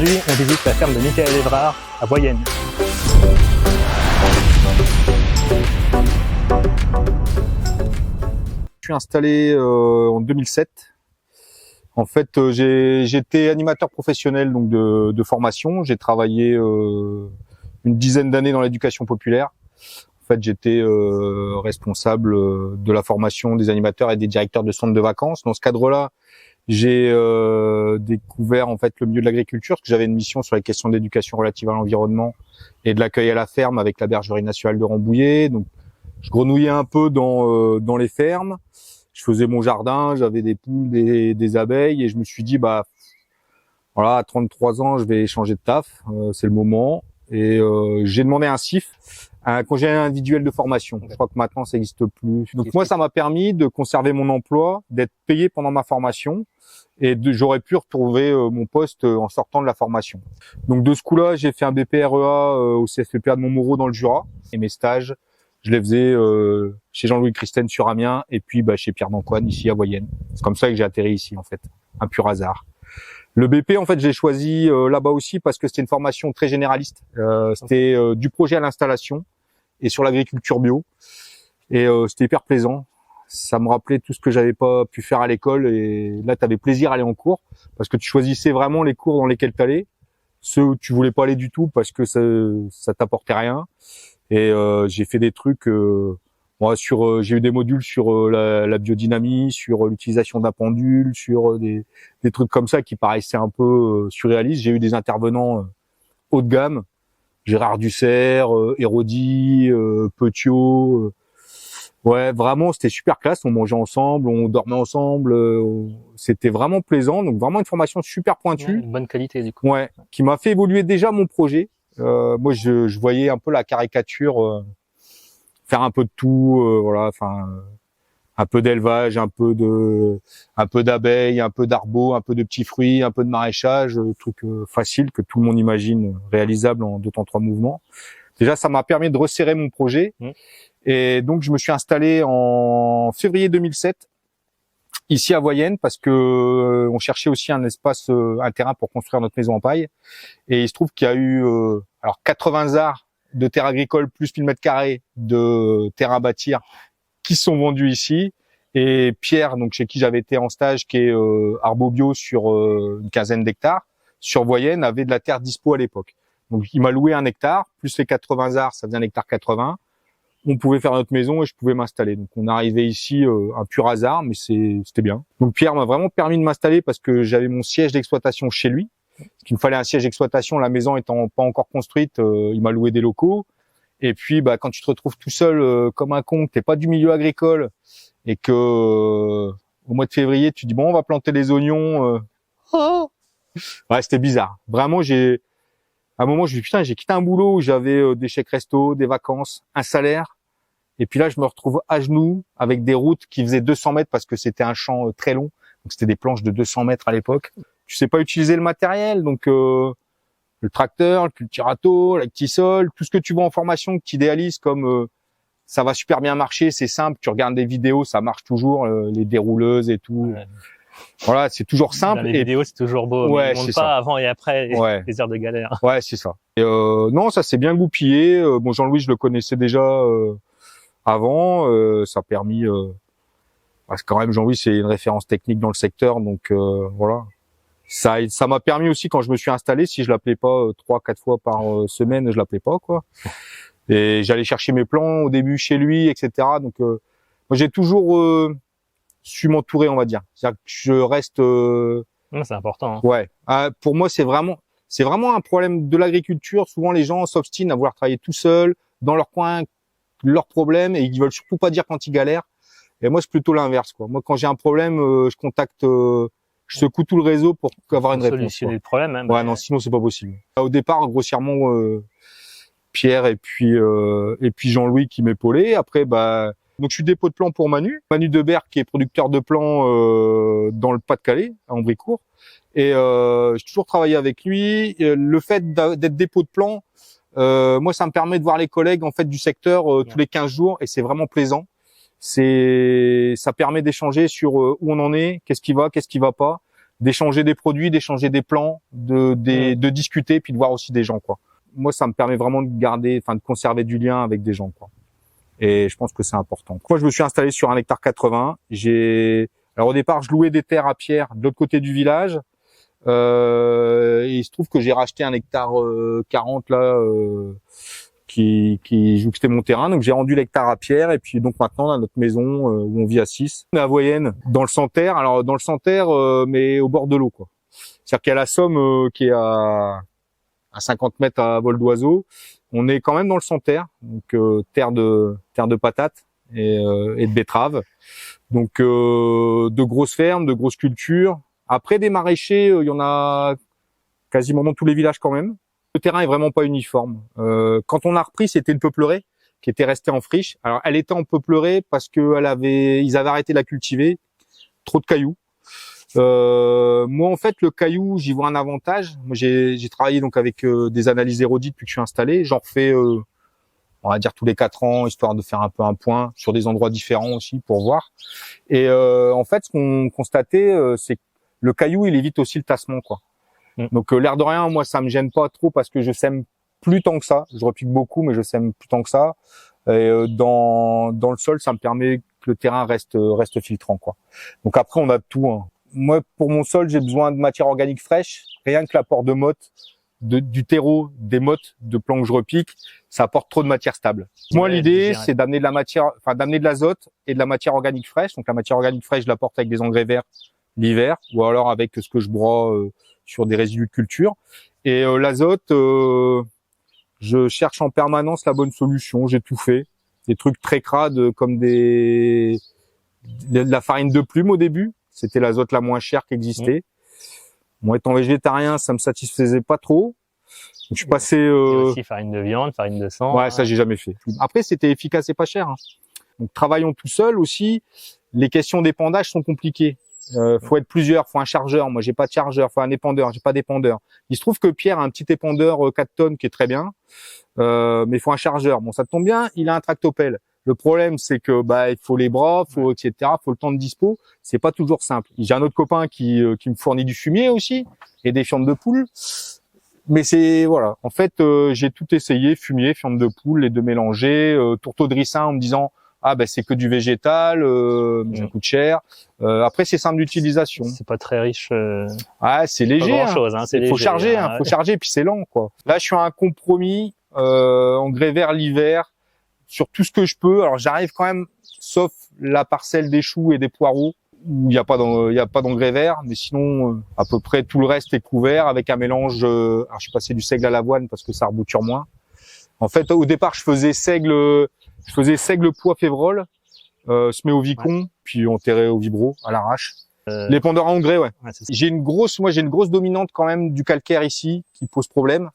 Aujourd'hui, on visite la ferme de Michael Évrard à Voyenne. Je suis installé en 2007. En fait, j'étais animateur professionnel donc de formation. J'ai travaillé une dizaine d'années dans l'éducation populaire. En fait, j'étais responsable de la formation des animateurs et des directeurs de centres de vacances. Dans ce cadre-là, j'ai découvert en fait le milieu de l'agriculture, parce que j'avais une mission sur les questions d'éducation relative à l'environnement et de l'accueil à la ferme avec la bergerie nationale de Rambouillet. Donc, je grenouillais un peu dans les fermes. Je faisais mon jardin, j'avais des poules, des abeilles, et je me suis dit voilà, à 33 ans, je vais changer de taf, c'est le moment. Et j'ai demandé un CIF, un congé individuel de formation. Je crois que maintenant ça n'existe plus. Donc moi, ça m'a permis de conserver mon emploi, d'être payé pendant ma formation, et j'aurais pu retrouver mon poste en sortant de la formation. Donc de ce coup-là, j'ai fait un BPREA au CFPPA de Montmoreau dans le Jura, et mes stages, je les faisais chez Jean-Louis Christen sur Amiens, et puis chez Pierre d'Ancoine ici à Voyenne. C'est comme ça que j'ai atterri ici en fait, un pur hasard. Le BP, en fait, j'ai choisi là-bas aussi parce que c'était une formation très généraliste. C'était du projet à l'installation et sur l'agriculture bio. Et c'était hyper plaisant. Ça me rappelait tout ce que j'avais pas pu faire à l'école. Et là, tu avais plaisir à aller en cours parce que tu choisissais vraiment les cours dans lesquels tu allais. Ceux où tu voulais pas aller du tout parce que ça t'apportait rien. Et j'ai fait des trucs... j'ai eu des modules sur la biodynamie, sur l'utilisation d'un pendule, sur des trucs comme ça qui paraissaient un peu surréalistes. J'ai eu des intervenants haut de gamme, Gérard Dussert, Hérodi, Petiot. Ouais, vraiment, c'était super classe. On mangeait ensemble, on dormait ensemble. C'était vraiment plaisant. Donc vraiment une formation super pointue. Ouais, une bonne qualité du coup. Ouais, qui m'a fait évoluer déjà mon projet. Moi, je voyais un peu la caricature. Faire un peu de tout, voilà, enfin un peu d'élevage, un peu d'abeilles, un peu d'arbaux, un peu de petits fruits, un peu de maraîchage, truc facile que tout le monde imagine réalisable en 2 temps 3 mouvements. Déjà, ça m'a permis de resserrer mon projet, et donc je me suis installé en février 2007 ici à Voyenne parce que on cherchait aussi un espace, un terrain pour construire notre maison en paille, et il se trouve qu'il y a eu 80 arts de terre agricole plus 1000 mètres carrés de terrain à bâtir qui sont vendus ici. Et Pierre, donc chez qui j'avais été en stage, qui est Arbobio sur une quinzaine d'hectares, sur Voyenne, avait de la terre dispo à l'époque. Donc il m'a loué 1 hectare, plus les 80 arts, ça faisait 1 hectare 80. On pouvait faire notre maison et je pouvais m'installer. Donc on est arrivé ici, un pur hasard, mais c'était bien. Donc Pierre m'a vraiment permis de m'installer parce que j'avais mon siège d'exploitation chez lui. Parce qu'il me fallait un siège d'exploitation, la maison étant pas encore construite, il m'a loué des locaux. Et puis, quand tu te retrouves tout seul comme un con, que t'es pas du milieu agricole, et que au mois de février, tu dis bon, on va planter les oignons. Ouais, c'était bizarre. Vraiment, à un moment, je me dis putain, j'ai quitté un boulot où j'avais des chèques resto, des vacances, un salaire. Et puis là, je me retrouve à genoux avec des routes qui faisaient 200 mètres parce que c'était un champ très long. Donc c'était des planches de 200 mètres à l'époque. Tu sais pas utiliser le matériel, donc le tracteur, le cultirato, l'actisol, tout ce que tu vois en formation que tu idéalises comme ça va super bien marcher, c'est simple, tu regardes des vidéos, ça marche toujours, les dérouleuses et tout. Ouais. Voilà, c'est toujours simple. Dans les vidéos, c'est toujours beau, ouais, mais on montre pas avant et après les heures de galère. Ouais, c'est ça. Et non, ça s'est bien goupillé. Bon, Jean-Louis, je le connaissais déjà avant. Ça a permis... parce que quand même, Jean-Louis, c'est une référence technique dans le secteur, donc voilà. Ça m'a permis aussi, quand je me suis installé, si je l'appelais pas 3-4 fois par semaine, je l'appelais pas, quoi. Et j'allais chercher mes plans au début chez lui, etc. Donc moi, j'ai toujours su m'entourer, on va dire. C'est-à-dire que je reste... c'est important. Hein. Ouais. Pour moi, c'est vraiment un problème de l'agriculture. Souvent, les gens s'obstinent à vouloir travailler tout seuls, dans leur coin, leurs problèmes, et ils veulent surtout pas dire quand ils galèrent. Et moi, c'est plutôt l'inverse, quoi. Moi, quand j'ai un problème, je contacte... je secoue tout le réseau pour avoir une réponse. Solutionner le problème. Hein, ouais, non, sinon c'est pas possible. Au départ, grossièrement, Pierre et puis Jean-Louis qui m'épaulaient. Après, donc je suis dépôt de plans pour Manu Debert qui est producteur de plans dans le Pas-de-Calais, à Ambricourt. Et j'ai toujours travaillé avec lui. Le fait d'être dépôt de plans, moi, ça me permet de voir les collègues en fait du secteur tous les 15 jours, et c'est vraiment plaisant. Ça permet d'échanger sur où on en est, qu'est-ce qui va pas. d'échanger des produits, d'échanger des plans, de discuter, puis de voir aussi des gens, quoi. Moi, ça me permet vraiment de conserver du lien avec des gens, quoi. Et je pense que c'est important. Moi, je me suis installé sur 1 hectare 80. Alors au départ, je louais des terres à Pierre de l'autre côté du village. Et il se trouve que j'ai racheté 1 hectare 40 là, qui jouxtait mon terrain. Donc j'ai rendu l'hectare à Pierre. Et puis donc maintenant, on a notre maison où on vit à 6. On est à Voyenne, dans le Santerre. Alors dans le Santerre, mais au bord de l'eau, quoi. C'est-à-dire qu'il y a la Somme qui est à 50 mètres à vol d'oiseau. On est quand même dans le Santerre, donc terre de patates et de betteraves. Donc de grosses fermes, de grosses cultures. Après des maraîchers, il y en a quasiment dans tous les villages quand même. Le terrain est vraiment pas uniforme. Quand on a repris, c'était une peuplerée qui était restée en friche. Alors elle était en peuplerée parce que ils avaient arrêté de la cultiver. Trop de cailloux. Moi en fait le caillou, j'y vois un avantage. Moi j'ai travaillé donc avec des analyses érodiques depuis que je suis installé. J'en refais on va dire tous les 4 ans, histoire de faire un peu un point sur des endroits différents aussi pour voir. Et en fait ce qu'on constatait, c'est que le caillou il évite aussi le tassement, quoi. Donc l'air de rien, moi ça me gêne pas trop parce que je sème plus tant que ça. Je repique beaucoup mais je sème plus tant que ça. Et dans le sol, ça me permet que le terrain reste filtrant, quoi. Donc après on a tout, hein. Moi, pour mon sol, j'ai besoin de matière organique fraîche. Rien que l'apport de motte, du terreau, des mottes, de plants que je repique, ça apporte trop de matière stable. Moi, l'idée, c'est d'amener d'amener de l'azote et de la matière organique fraîche. Donc, la matière organique fraîche, je l'apporte avec des engrais verts l'hiver, ou alors avec ce que je broie sur des résidus de culture. Et l'azote, je cherche en permanence la bonne solution. J'ai tout fait. Des trucs très crades comme de la farine de plume au début. C'était l'azote la moins chère qui existait. Moi, étant végétarien, ça me satisfaisait pas trop. Donc, je suis passé. Aussi farine de viande, farine de sang. Ouais, ça j'ai jamais fait. Après, c'était efficace et pas cher, hein. Donc, travaillons tout seul aussi. Les questions d'épandage sont compliquées. Faut être plusieurs, faut un chargeur. Moi, j'ai pas de chargeur. Faut un épandeur, j'ai pas d'épandeur. Il se trouve que Pierre a un petit épandeur 4 tonnes qui est très bien, mais il faut un chargeur. Bon, ça tombe bien, il a un tractopelle. Le problème, c'est que il faut les bras, etc. Faut le temps de dispo. C'est pas toujours simple. J'ai un autre copain qui me fournit du fumier aussi et des fientes de poule. Mais c'est voilà. En fait, j'ai tout essayé, fumier, fientes de poule, les deux mélangés, tourteau de ricin en me disant c'est que du végétal, ça coûte cher. Après, c'est simple d'utilisation. C'est pas très riche. C'est léger. Pas grand chose, hein. Faut charger, faut charger, puis c'est lent, quoi. Là, je suis à un compromis engrais vert l'hiver. Sur tout ce que je peux. Alors j'arrive quand même, sauf la parcelle des choux et des poireaux où il y a pas d'engrais vert, mais sinon à peu près tout le reste est couvert avec un mélange. Alors je suis passé du seigle à l'avoine parce que ça rebouture moins. En fait, au départ, je faisais seigle pois févrole, semé au vicon, puis enterré au vibro à l'arrache. L'épandeur à engrais, ouais. J'ai une grosse dominante quand même du calcaire ici qui pose problème.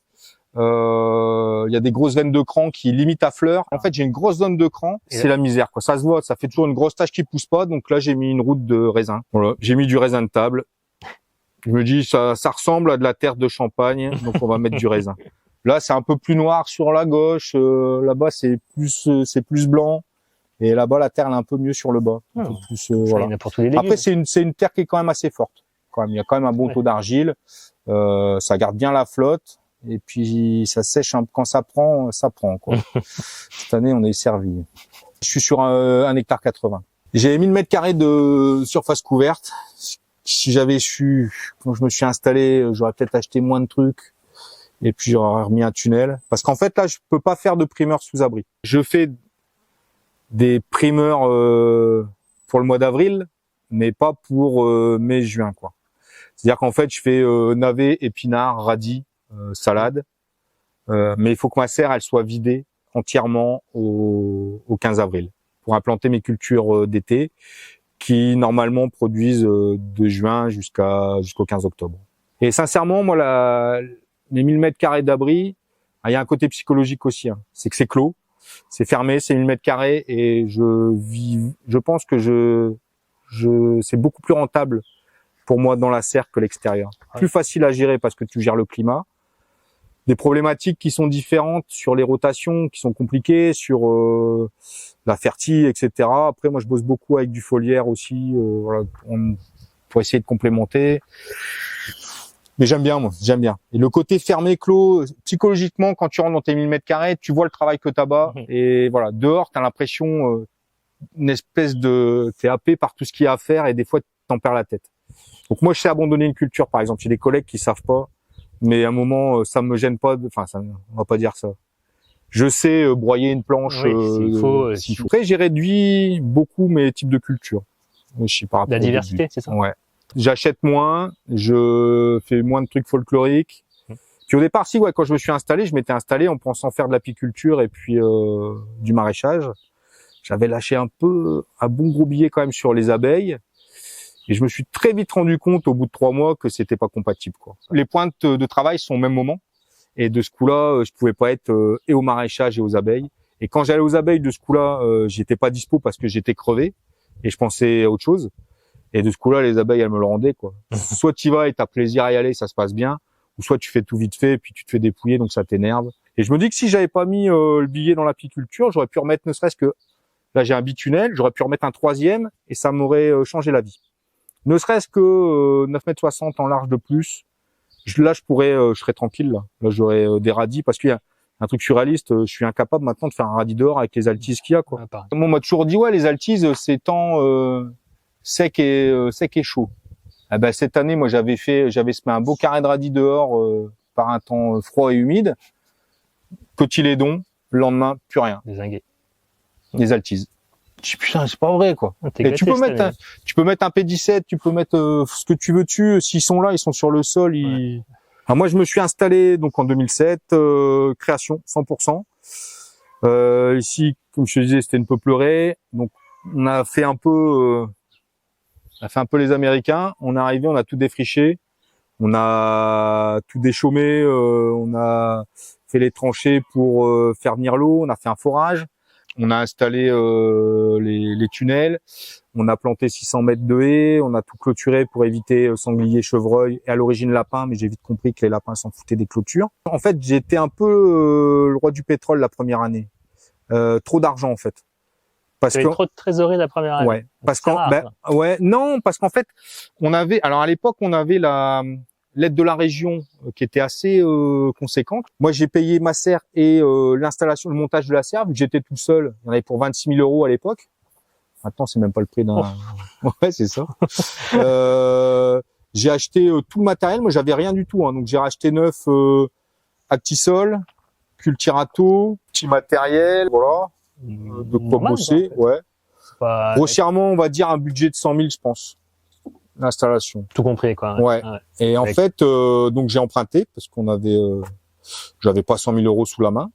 Il y a des grosses veines de cran qui limitent à fleurs. En fait, j'ai une grosse zone de cran. C'est la misère, quoi. Ça se voit, ça fait toujours une grosse tache qui pousse pas. Donc là, j'ai mis une route de raisin. Voilà. J'ai mis du raisin de table. Je me dis, ça ressemble à de la terre de Champagne. Donc on va mettre du raisin. Là, c'est un peu plus noir sur la gauche. Là-bas, c'est plus blanc. Et là-bas, la terre elle est un peu mieux sur le bas. Un peu plus, voilà. Après, c'est une terre qui est quand même assez forte. Quand même, il y a quand même un bon taux d'argile. Ça garde bien la flotte. Et puis ça sèche quand ça prend, quoi. Cette année, on est servi. Je suis sur 1 hectare 80. J'ai 1000 mètres carrés de surface couverte. Si j'avais su, quand je me suis installé, j'aurais peut-être acheté moins de trucs. Et puis j'aurais remis un tunnel. Parce qu'en fait, là, je peux pas faire de primeur sous abri. Je fais des primeurs pour le mois d'avril, mais pas pour mai-juin, quoi. C'est-à-dire qu'en fait, je fais navets, épinards, radis, salade, mais il faut que ma serre elle soit vidée entièrement au 15 avril pour implanter mes cultures d'été qui normalement produisent de juin jusqu'au 15 octobre. Et sincèrement, moi, les 1000 mètres carrés d'abri, il y a un côté psychologique aussi, hein. C'est que c'est clos, c'est fermé, c'est 1000 mètres carrés et je pense que c'est beaucoup plus rentable pour moi dans la serre que l'extérieur. Plus facile à gérer parce que tu gères le climat. Des problématiques qui sont différentes sur les rotations, qui sont compliquées, sur la fertile, etc. Après, moi, je bosse beaucoup avec du foliaire aussi. Voilà, pour essayer de complémenter. Mais j'aime bien, moi, j'aime bien. Et le côté fermé, clos, psychologiquement, quand tu rentres dans tes 1000 mètres carrés, tu vois le travail que t'as bas. Et voilà, dehors, t'as l'impression une espèce de, t'es happé par tout ce qu'il y a à faire et des fois, t'en perds la tête. Donc moi, je sais abandonner une culture, par exemple. J'ai des collègues qui savent pas, mais à un moment, ça me gêne pas. Enfin, on va pas dire ça. Je sais broyer une planche. S'il faut. Après, j'ai réduit beaucoup mes types de culture. Aussi, par rapport La diversité, c'est ça? Ouais. J'achète moins, je fais moins de trucs folkloriques. Puis au départ, quand je me suis installé, je m'étais installé en pensant faire de l'apiculture et puis du maraîchage. J'avais lâché un bon gros billet quand même sur les abeilles. Et je me suis très vite rendu compte au bout de 3 mois que c'était pas compatible, quoi. Les pointes de travail sont au même moment. Et de ce coup-là, je pouvais pas être et au maraîchage et aux abeilles. Et quand j'allais aux abeilles, de ce coup-là, j'étais pas dispo parce que j'étais crevé et je pensais à autre chose. Et de ce coup-là, les abeilles, elles me le rendaient, quoi. Soit tu y vas et t'as plaisir à y aller, ça se passe bien, ou soit tu fais tout vite fait et puis tu te fais dépouiller, donc ça t'énerve. Et je me dis que si j'avais pas mis le billet dans l'apiculture, j'aurais pu remettre ne serait-ce que, là j'ai un bitunnel, j'aurais pu remettre un 3e et ça m'aurait changé la vie. Ne serait-ce que 9,60 m en large de plus, là je serais tranquille, là j'aurais des radis, parce qu'il y a un truc surréaliste, je suis incapable maintenant de faire un radis dehors avec les altises qu'il y a, quoi. Moi, on m'a toujours dit, ouais, les altises, c'est temps sec et chaud. Eh ben, cette année, moi, j'avais semé un beau carré de radis dehors par un temps froid et humide. Petit laidon, le lendemain, plus rien. Des altises. Je dis, putain, c'est pas vrai, quoi. Et tu peux mettre un P17, tu peux mettre ce que tu veux dessus. S'ils sont là, ils sont sur le sol. Alors moi, je me suis installé donc en 2007, création 100%. Ici, comme je te disais, c'était une peuplerée. Donc, on a fait un peu les Américains. On est arrivé, on a tout défriché, on a tout déchaumé, on a fait les tranchées pour faire venir l'eau, on a fait un forage, on a installé les tunnels, on a planté 600 mètres de haies, on a tout clôturé pour éviter sangliers, chevreuils et à l'origine lapins, mais j'ai vite compris que les lapins s'en foutaient des clôtures. En fait, j'étais un peu le roi du pétrole la première année. Trop d'argent en fait. Parce que trop de trésorerie la première année. Ouais, parce qu'en fait, alors à l'époque, on avait l'aide de la région qui était assez conséquente. Moi, j'ai payé ma serre et l'installation, le montage de la serre, vu que j'étais tout seul. Il y en avait pour 26 000 € à l'époque. Maintenant, c'est même pas le prix d'un. Ouais, c'est ça. J'ai acheté tout le matériel. Moi, j'avais rien du tout, hein, donc j'ai racheté neuf Actisol, Cultirato, petit matériel, voilà. De quoi bosser, ouais. Grossièrement, on va dire un budget de 100 000, je pense. L'installation. Tout compris, quoi. Ouais. Et en fait, donc j'ai emprunté parce j'avais pas 100 000 € sous la main.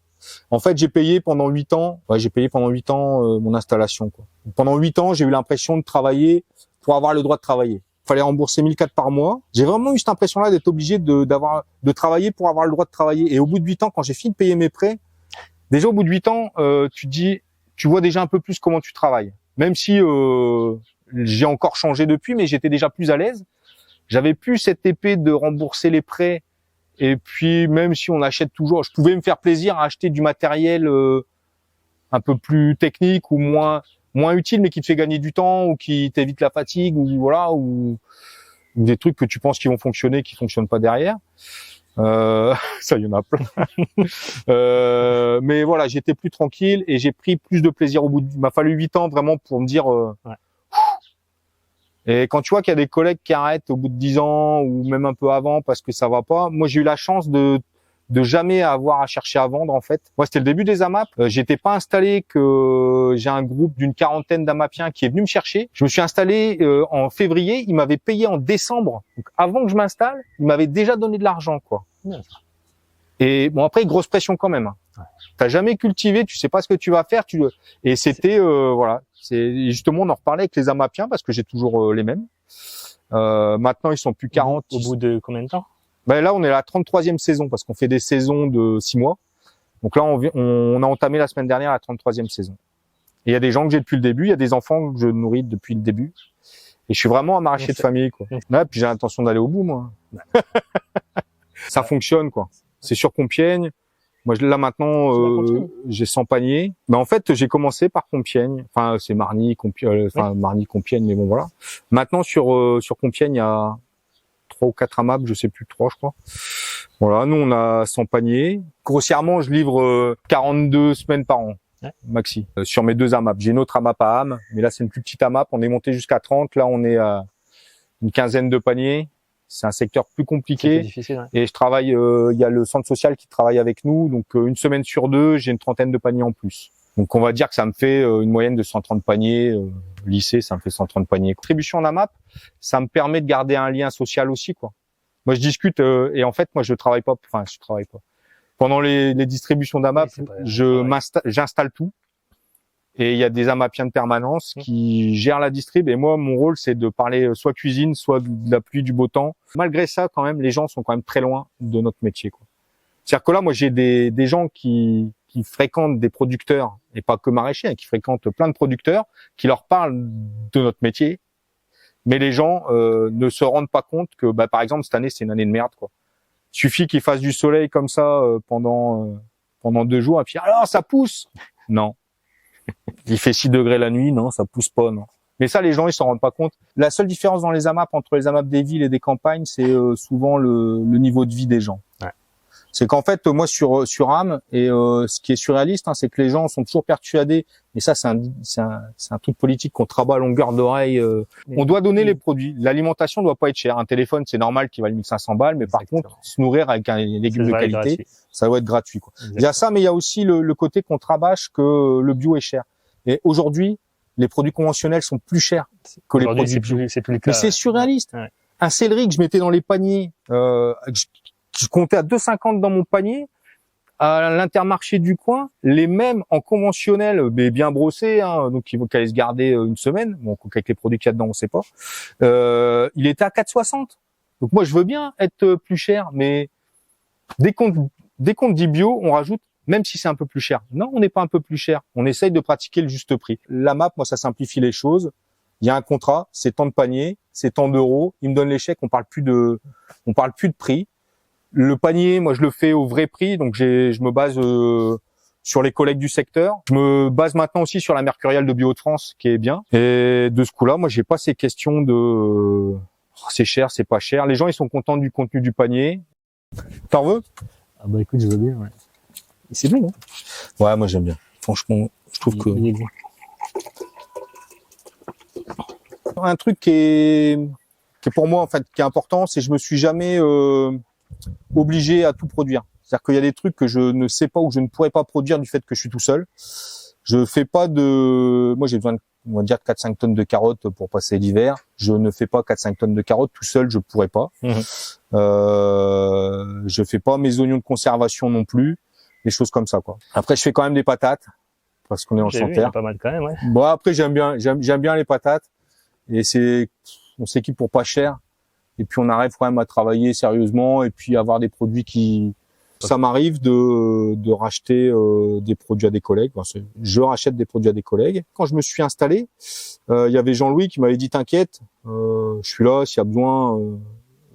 En fait, j'ai payé pendant 8 ans. Ouais, j'ai payé pendant 8 ans mon installation, quoi. Donc, pendant 8 ans, j'ai eu l'impression de travailler pour avoir le droit de travailler. Il fallait rembourser 1 400 par mois. J'ai vraiment eu cette impression-là d'être obligé de travailler pour avoir le droit de travailler. Et au bout de 8 ans, quand j'ai fini de payer mes prêts, déjà au bout de 8 ans, tu vois déjà un peu plus comment tu travailles. Même si j'ai encore changé depuis, mais j'étais déjà plus à l'aise. J'avais plus cette épée de rembourser les prêts. Et puis même si on achète toujours, je pouvais me faire plaisir à acheter du matériel un peu plus technique ou moins utile, mais qui te fait gagner du temps ou qui t'évite la fatigue ou voilà ou des trucs que tu penses qui vont fonctionner, qui fonctionnent pas derrière. Ça, il y en a plein. Mais voilà, j'étais plus tranquille et j'ai pris plus de plaisir au bout il m'a fallu 8 ans vraiment pour me dire, Et quand tu vois qu'il y a des collègues qui arrêtent au bout de 10 ans ou même un peu avant parce que ça va pas, moi, j'ai eu la chance de jamais avoir à chercher à vendre, en fait. Moi, c'était le début des AMAP. J'étais pas installé que j'ai un groupe d'une 40aine d'AMAPiens qui est venu me chercher. Je me suis installé en février. Il m'avait payé en décembre. Donc, avant que je m'installe, il m'avait déjà donné de l'argent, quoi. Et bon, après, grosse pression quand même. T'as jamais cultivé, tu sais pas ce que tu vas faire. Et c'était, voilà. Justement, on en reparlait avec les AMAPiens parce que j'ai toujours les mêmes. Maintenant, ils sont plus 40. Au bout de combien de temps? Ben là, on est à la 33e saison parce qu'on fait des saisons de 6 mois. Donc là, on a entamé la semaine dernière la 33e saison. Et il y a des gens que j'ai depuis le début, il y a des enfants que je nourris depuis le début. Et je suis vraiment un maraîcher de famille, quoi. Là, puis j'ai l'intention d'aller au bout, moi. Ça fonctionne, quoi. C'est sur Compiègne. Moi, là maintenant, j'ai 100 paniers. Mais en fait, j'ai commencé par Compiègne. Enfin, c'est Marny, Compiègne, Marny, Compiègne, mais bon voilà. Maintenant, sur Compiègne, il y a 3 ou 4 AMAP, je sais plus, 3 je crois. Voilà, nous on a 100 paniers. Grossièrement, je livre 42 semaines par an, maxi. Sur mes 2 AMAP. J'ai une autre AMAP à Ham, mais là c'est une plus petite AMAP. On est monté jusqu'à 30. Là, on est à une quinzaine de paniers. C'est un secteur plus compliqué. Difficile, Et je travaille, il y a le centre social qui travaille avec nous. Donc une semaine sur 2, j'ai une trentaine de paniers en plus. Donc on va dire que ça me fait une moyenne de 130 paniers. Lycée, ça me fait 130 paniers. Contribution en AMAP, ça me permet de garder un lien social aussi, quoi. Moi, je discute et en fait, moi, je travaille pas. Pendant les distributions d'AMAP, j'installe tout. Et il y a des AMAPiens de permanence qui gèrent la distrib. Et moi, mon rôle, c'est de parler soit cuisine, soit de la pluie, du beau temps. Malgré ça, quand même, les gens sont quand même très loin de notre métier, quoi. C'est-à-dire que là, moi, j'ai des gens qui fréquentent des producteurs, et pas que maraîchers, hein, qui fréquentent plein de producteurs, qui leur parlent de notre métier. Mais les gens ne se rendent pas compte que, par exemple, cette année, c'est une année de merde, quoi. Il suffit qu'il fasse du soleil comme ça pendant 2 jours, et puis alors, ça pousse. Non. Il fait 6 degrés la nuit, non, ça pousse pas, non. Mais ça, les gens, ils s'en rendent pas compte. La seule différence dans les AMAP entre les AMAP des villes et des campagnes, c'est souvent le niveau de vie des gens. Ouais. C'est qu'en fait, moi, sur Ham, et ce qui est surréaliste, hein, c'est que les gens sont toujours persuadés, et ça, c'est un truc politique qu'on trabat à longueur d'oreille. On doit donner les produits. L'alimentation doit pas être chère. Un téléphone, c'est normal qu'il vaille 1500 balles, mais par contre, se nourrir avec un légume de qualité, ça doit être gratuit, quoi. Il y a ça, mais il y a aussi le côté qu'on rabâche que le bio est cher. Et aujourd'hui, les produits conventionnels sont plus chers que les produits bio. C'est plus le cas. Mais c'est surréaliste. Ouais. Un céleri que je mettais dans les paniers, je comptais à 2,50 dans mon panier, à l'Intermarché du coin, les mêmes en conventionnel, mais bien brossés, hein, donc qui allaient se garder une semaine. Bon, avec les produits qu'il y a dedans, on sait pas. Il était à 4,60. Donc moi, je veux bien être plus cher, mais dès qu'on dit bio, on rajoute, même si c'est un peu plus cher. Non, on n'est pas un peu plus cher. On essaye de pratiquer le juste prix. La MAP, moi, ça simplifie les choses. Il y a un contrat, c'est tant de paniers, c'est tant d'euros. Il me donne les chèques, on parle plus de prix. Le panier, moi, je le fais au vrai prix, donc je me base sur les collègues du secteur. Je me base maintenant aussi sur la Mercuriale de Bio de France, qui est bien. Et de ce coup-là, moi, j'ai pas ces questions de c'est cher, c'est pas cher. Les gens, ils sont contents du contenu du panier. T'en veux? Ah bah écoute, je veux bien, ouais. C'est bon, hein? Ouais, moi, j'aime bien. Franchement, je trouve que... Un truc qui est pour moi, en fait, qui est important, c'est que je me suis jamais obligé à tout produire. C'est-à-dire qu'il y a des trucs que je ne sais pas ou je ne pourrais pas produire du fait que je suis tout seul. Je fais pas moi j'ai besoin de, on va dire, 4-5 tonnes de carottes pour passer l'hiver. Je ne fais pas 4-5 tonnes de carottes tout seul, je pourrais pas. Je fais pas mes oignons de conservation non plus, des choses comme ça, quoi. Après, je fais quand même des patates parce qu'on est en Santerre. Pas mal quand même, ouais. Bon, après, j'aime bien les patates et on s'équipe pour pas cher. Et puis on arrive quand même à travailler sérieusement et puis avoir des produits ça m'arrive de racheter des produits à des collègues. Enfin, je rachète des produits à des collègues. Quand je me suis installé, il y avait Jean-Louis qui m'avait dit t'inquiète, je suis là, s'il y a besoin,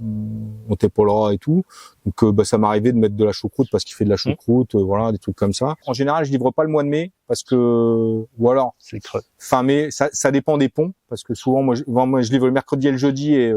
on t'épaulera et tout. Donc ça m'arrivait de mettre de la choucroute parce qu'il fait de la choucroute, voilà, des trucs comme ça. En général, je livre pas le mois de mai parce que ou alors c'est creux. Fin mai, ça dépend des ponts parce que souvent moi je livre le mercredi et le jeudi et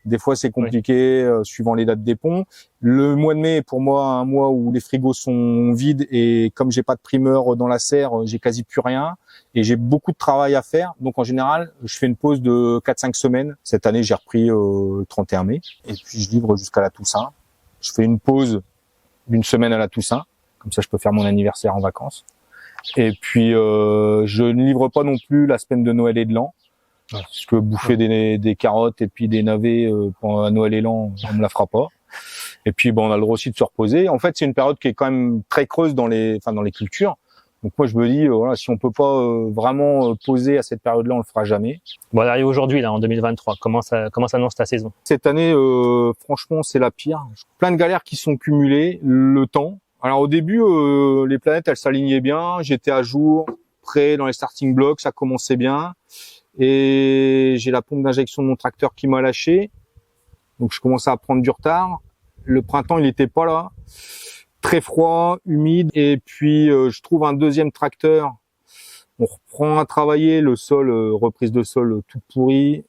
des fois, c'est compliqué, suivant les dates des ponts. Le mois de mai est pour moi un mois où les frigos sont vides et comme j'ai pas de primeur dans la serre, j'ai quasi plus rien et j'ai beaucoup de travail à faire. Donc, en général, je fais une pause de 4-5 semaines. Cette année, j'ai repris le 31 mai et puis je livre jusqu'à la Toussaint. Je fais une pause d'une semaine à la Toussaint. Comme ça, je peux faire mon anniversaire en vacances. Et puis, je ne livre pas non plus la semaine de Noël et de l'an. Parce que bouffer des carottes et puis des navets pendant Noël et l'an, on me la fera pas. Et puis on a le droit aussi de se reposer. En fait, c'est une période qui est quand même très creuse dans les cultures. Donc moi je me dis voilà, si on peut pas vraiment poser à cette période-là, on le fera jamais. Bon, on arrive aujourd'hui là en 2023. Comment s'annonce ta saison? Cette année franchement, c'est la pire. Plein de galères qui sont cumulées, le temps. Alors au début les planètes elles s'alignaient bien, j'étais à jour, prêt dans les starting blocks, ça commençait bien. Et j'ai la pompe d'injection de mon tracteur qui m'a lâché. Donc je commençais à prendre du retard. Le printemps, il était pas là. très froid, humide. Et puis je trouve un deuxième tracteur. On reprend à travailler, le sol, reprise de sol toute pourrie.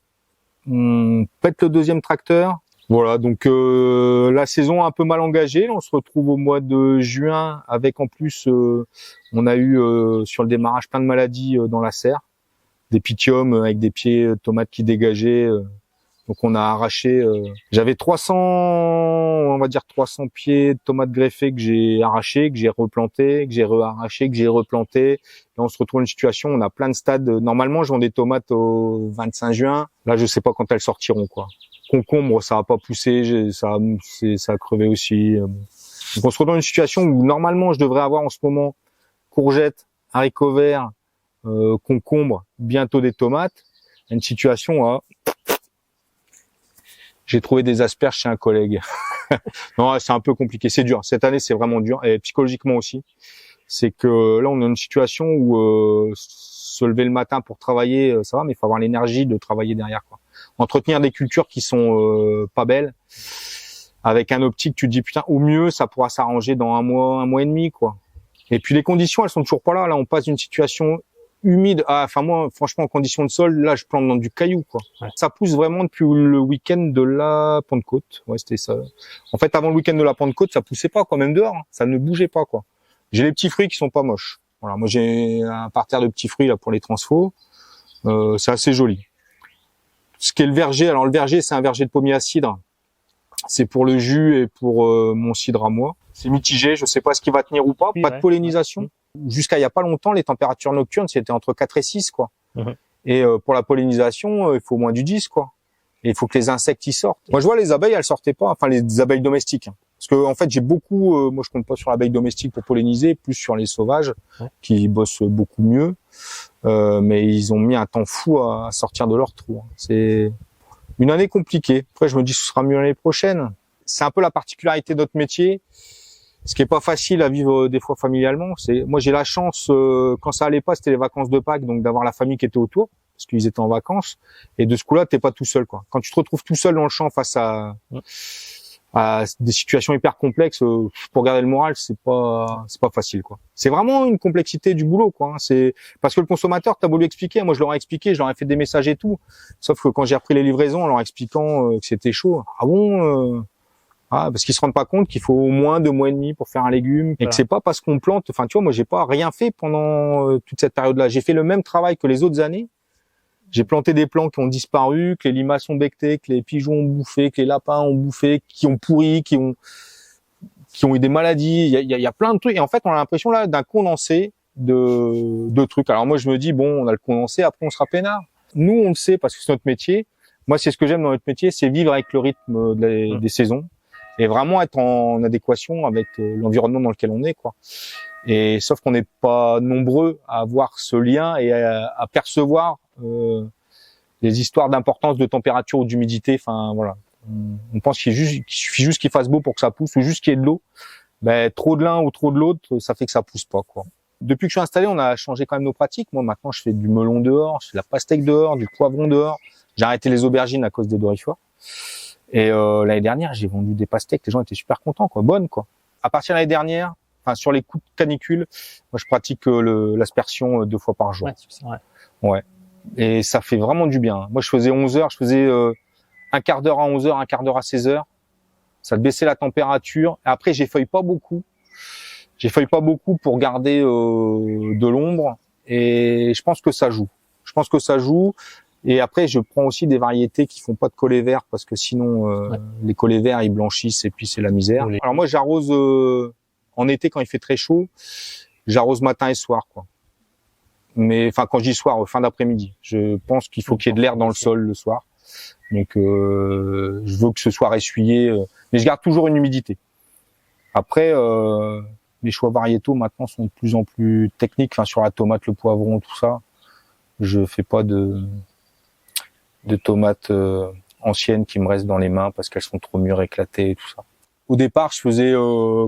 On pète le deuxième tracteur. Voilà, donc la saison un peu mal engagée. On se retrouve au mois de juin avec en plus, on a eu sur le démarrage plein de maladies dans la serre, des pythium avec des pieds de tomates qui dégageaient. Donc on a arraché. J'avais 300, on va dire 300 pieds de tomates greffées que j'ai arrachés, que j'ai replantés, que j'ai re-arrachés, que j'ai replantés. Et on se retrouve dans une situation, on a plein de stades. Normalement, je vends des tomates au 25 juin. Là, je sais pas quand elles sortiront, quoi. Concombre, ça a pas poussé, ça a crevé aussi. Donc on se retrouve dans une situation où normalement, je devrais avoir en ce moment courgettes, haricots verts, concombre, bientôt des tomates. Une situation j'ai trouvé des asperges chez un collègue. Non, c'est un peu compliqué, c'est dur. Cette année, c'est vraiment dur, et psychologiquement aussi. C'est que là, on est dans une situation où se lever le matin pour travailler, ça va, mais il faut avoir l'énergie de travailler derrière, quoi. Entretenir des cultures qui sont pas belles, avec un optique, tu te dis putain, au mieux, ça pourra s'arranger dans un mois et demi, quoi. Et puis les conditions, elles sont toujours pas là. Là, on passe d'une situation humide. Enfin moi, franchement, en conditions de sol, là, je plante dans du caillou, quoi. Ouais. Ça pousse vraiment depuis le week-end de la Pentecôte. Ouais, c'était ça. En fait, avant le week-end de la Pentecôte, ça poussait pas, quoi, même dehors. Hein. Ça ne bougeait pas, quoi. J'ai les petits fruits qui sont pas moches. Voilà, moi j'ai un parterre de petits fruits là pour les transfos. C'est assez joli. Ce qu'est le verger, alors le verger, c'est un verger de pommier à cidre. C'est pour le jus et pour mon cidre à moi. C'est mitigé, je sais pas ce qui va tenir ou pas. Oui, pas de pollinisation. Ouais. Jusqu'à il y a pas longtemps, les températures nocturnes, c'était entre 4 et 6, quoi. Et pour la pollinisation, il faut moins du 10, quoi. Et il faut que les insectes y sortent. Moi, je vois les abeilles, elles sortaient pas, enfin les abeilles domestiques. Hein. Parce que en fait, j'ai beaucoup, moi je compte pas sur l'abeille domestique pour polliniser, plus sur les sauvages qui bossent beaucoup mieux. Mais ils ont mis un temps fou à sortir de leur trou. Hein. C'est une année compliquée. Après, je me dis ce sera mieux l'année prochaine. C'est un peu la particularité de notre métier. Ce qui est pas facile à vivre des fois familialement. C'est moi j'ai la chance quand ça allait pas, c'était les vacances de Pâques, donc d'avoir la famille qui était autour parce qu'ils étaient en vacances. Et de ce coup-là, t'es pas tout seul, quoi. Quand tu te retrouves tout seul dans le champ face à des situations hyper complexes, pour garder le moral, c'est pas facile, quoi. C'est vraiment une complexité du boulot, quoi. C'est parce que le consommateur, t'as beau lui expliquer, moi je leur ai expliqué, je leur ai fait des messages et tout. Sauf que quand j'ai repris les livraisons en leur expliquant que c'était chaud, ah bon, parce qu'ils se rendent pas compte qu'il faut au moins 2 mois et demi pour faire un légume et que c'est pas parce qu'on plante. Enfin, tu vois, moi j'ai pas rien fait pendant toute cette période-là. J'ai fait le même travail que les autres années. J'ai planté des plants qui ont disparu, que les limaces ont becté, que les pigeons ont bouffé, que les lapins ont bouffé, qui ont pourri, qui ont eu des maladies. Il y a plein de trucs. Et en fait, on a l'impression là d'un condensé de trucs. Alors moi, je me dis bon, on a le condensé, après on sera peinard. Nous, on le sait parce que c'est notre métier. Moi, c'est ce que j'aime dans notre métier, c'est vivre avec le rythme des saisons et vraiment être en adéquation avec l'environnement dans lequel on est, quoi. Et sauf qu'on n'est pas nombreux à avoir ce lien et à percevoir les histoires d'importance de température ou d'humidité. Enfin voilà, on pense qu'il suffit juste qu'il fasse beau pour que ça pousse ou juste qu'il y ait de l'eau. Ben trop de l'un ou trop de l'autre, ça fait que ça pousse pas, quoi. Depuis que je suis installé, on a changé quand même nos pratiques. Moi maintenant, je fais du melon dehors, je fais de la pastèque dehors, du poivron dehors. J'ai arrêté les aubergines à cause des dorifores. Et l'année dernière, j'ai vendu des pastèques. Les gens étaient super contents, quoi, bonnes, quoi. À partir de l'année dernière, enfin sur les coups de canicule, moi je pratique l'aspersion 2 fois par jour. Ouais. Et ça fait vraiment du bien. Moi je faisais 11 heures, je faisais un quart d'heure à 11 heures, un quart d'heure à 16 heures. Ça baissait la température. Et après j'effeuille pas beaucoup. J'effeuille pas beaucoup pour garder de l'ombre. Et je pense que ça joue. Et après, je prends aussi des variétés qui font pas de collet vert parce que sinon, les collets verts, ils blanchissent et puis c'est la misère. Alors moi, j'arrose en été quand il fait très chaud, j'arrose matin et soir, quoi. Mais enfin, quand je dis soir, fin d'après-midi. Je pense qu'il faut qu'il y ait de l'air dans le sol le soir. Donc, je veux que ce soit essuyé, mais je garde toujours une humidité. Après, les choix variétaux maintenant sont de plus en plus techniques. Enfin, sur la tomate, le poivron, tout ça, je fais pas de tomates anciennes qui me restent dans les mains parce qu'elles sont trop mûres, éclatées et tout ça. Au départ, je faisais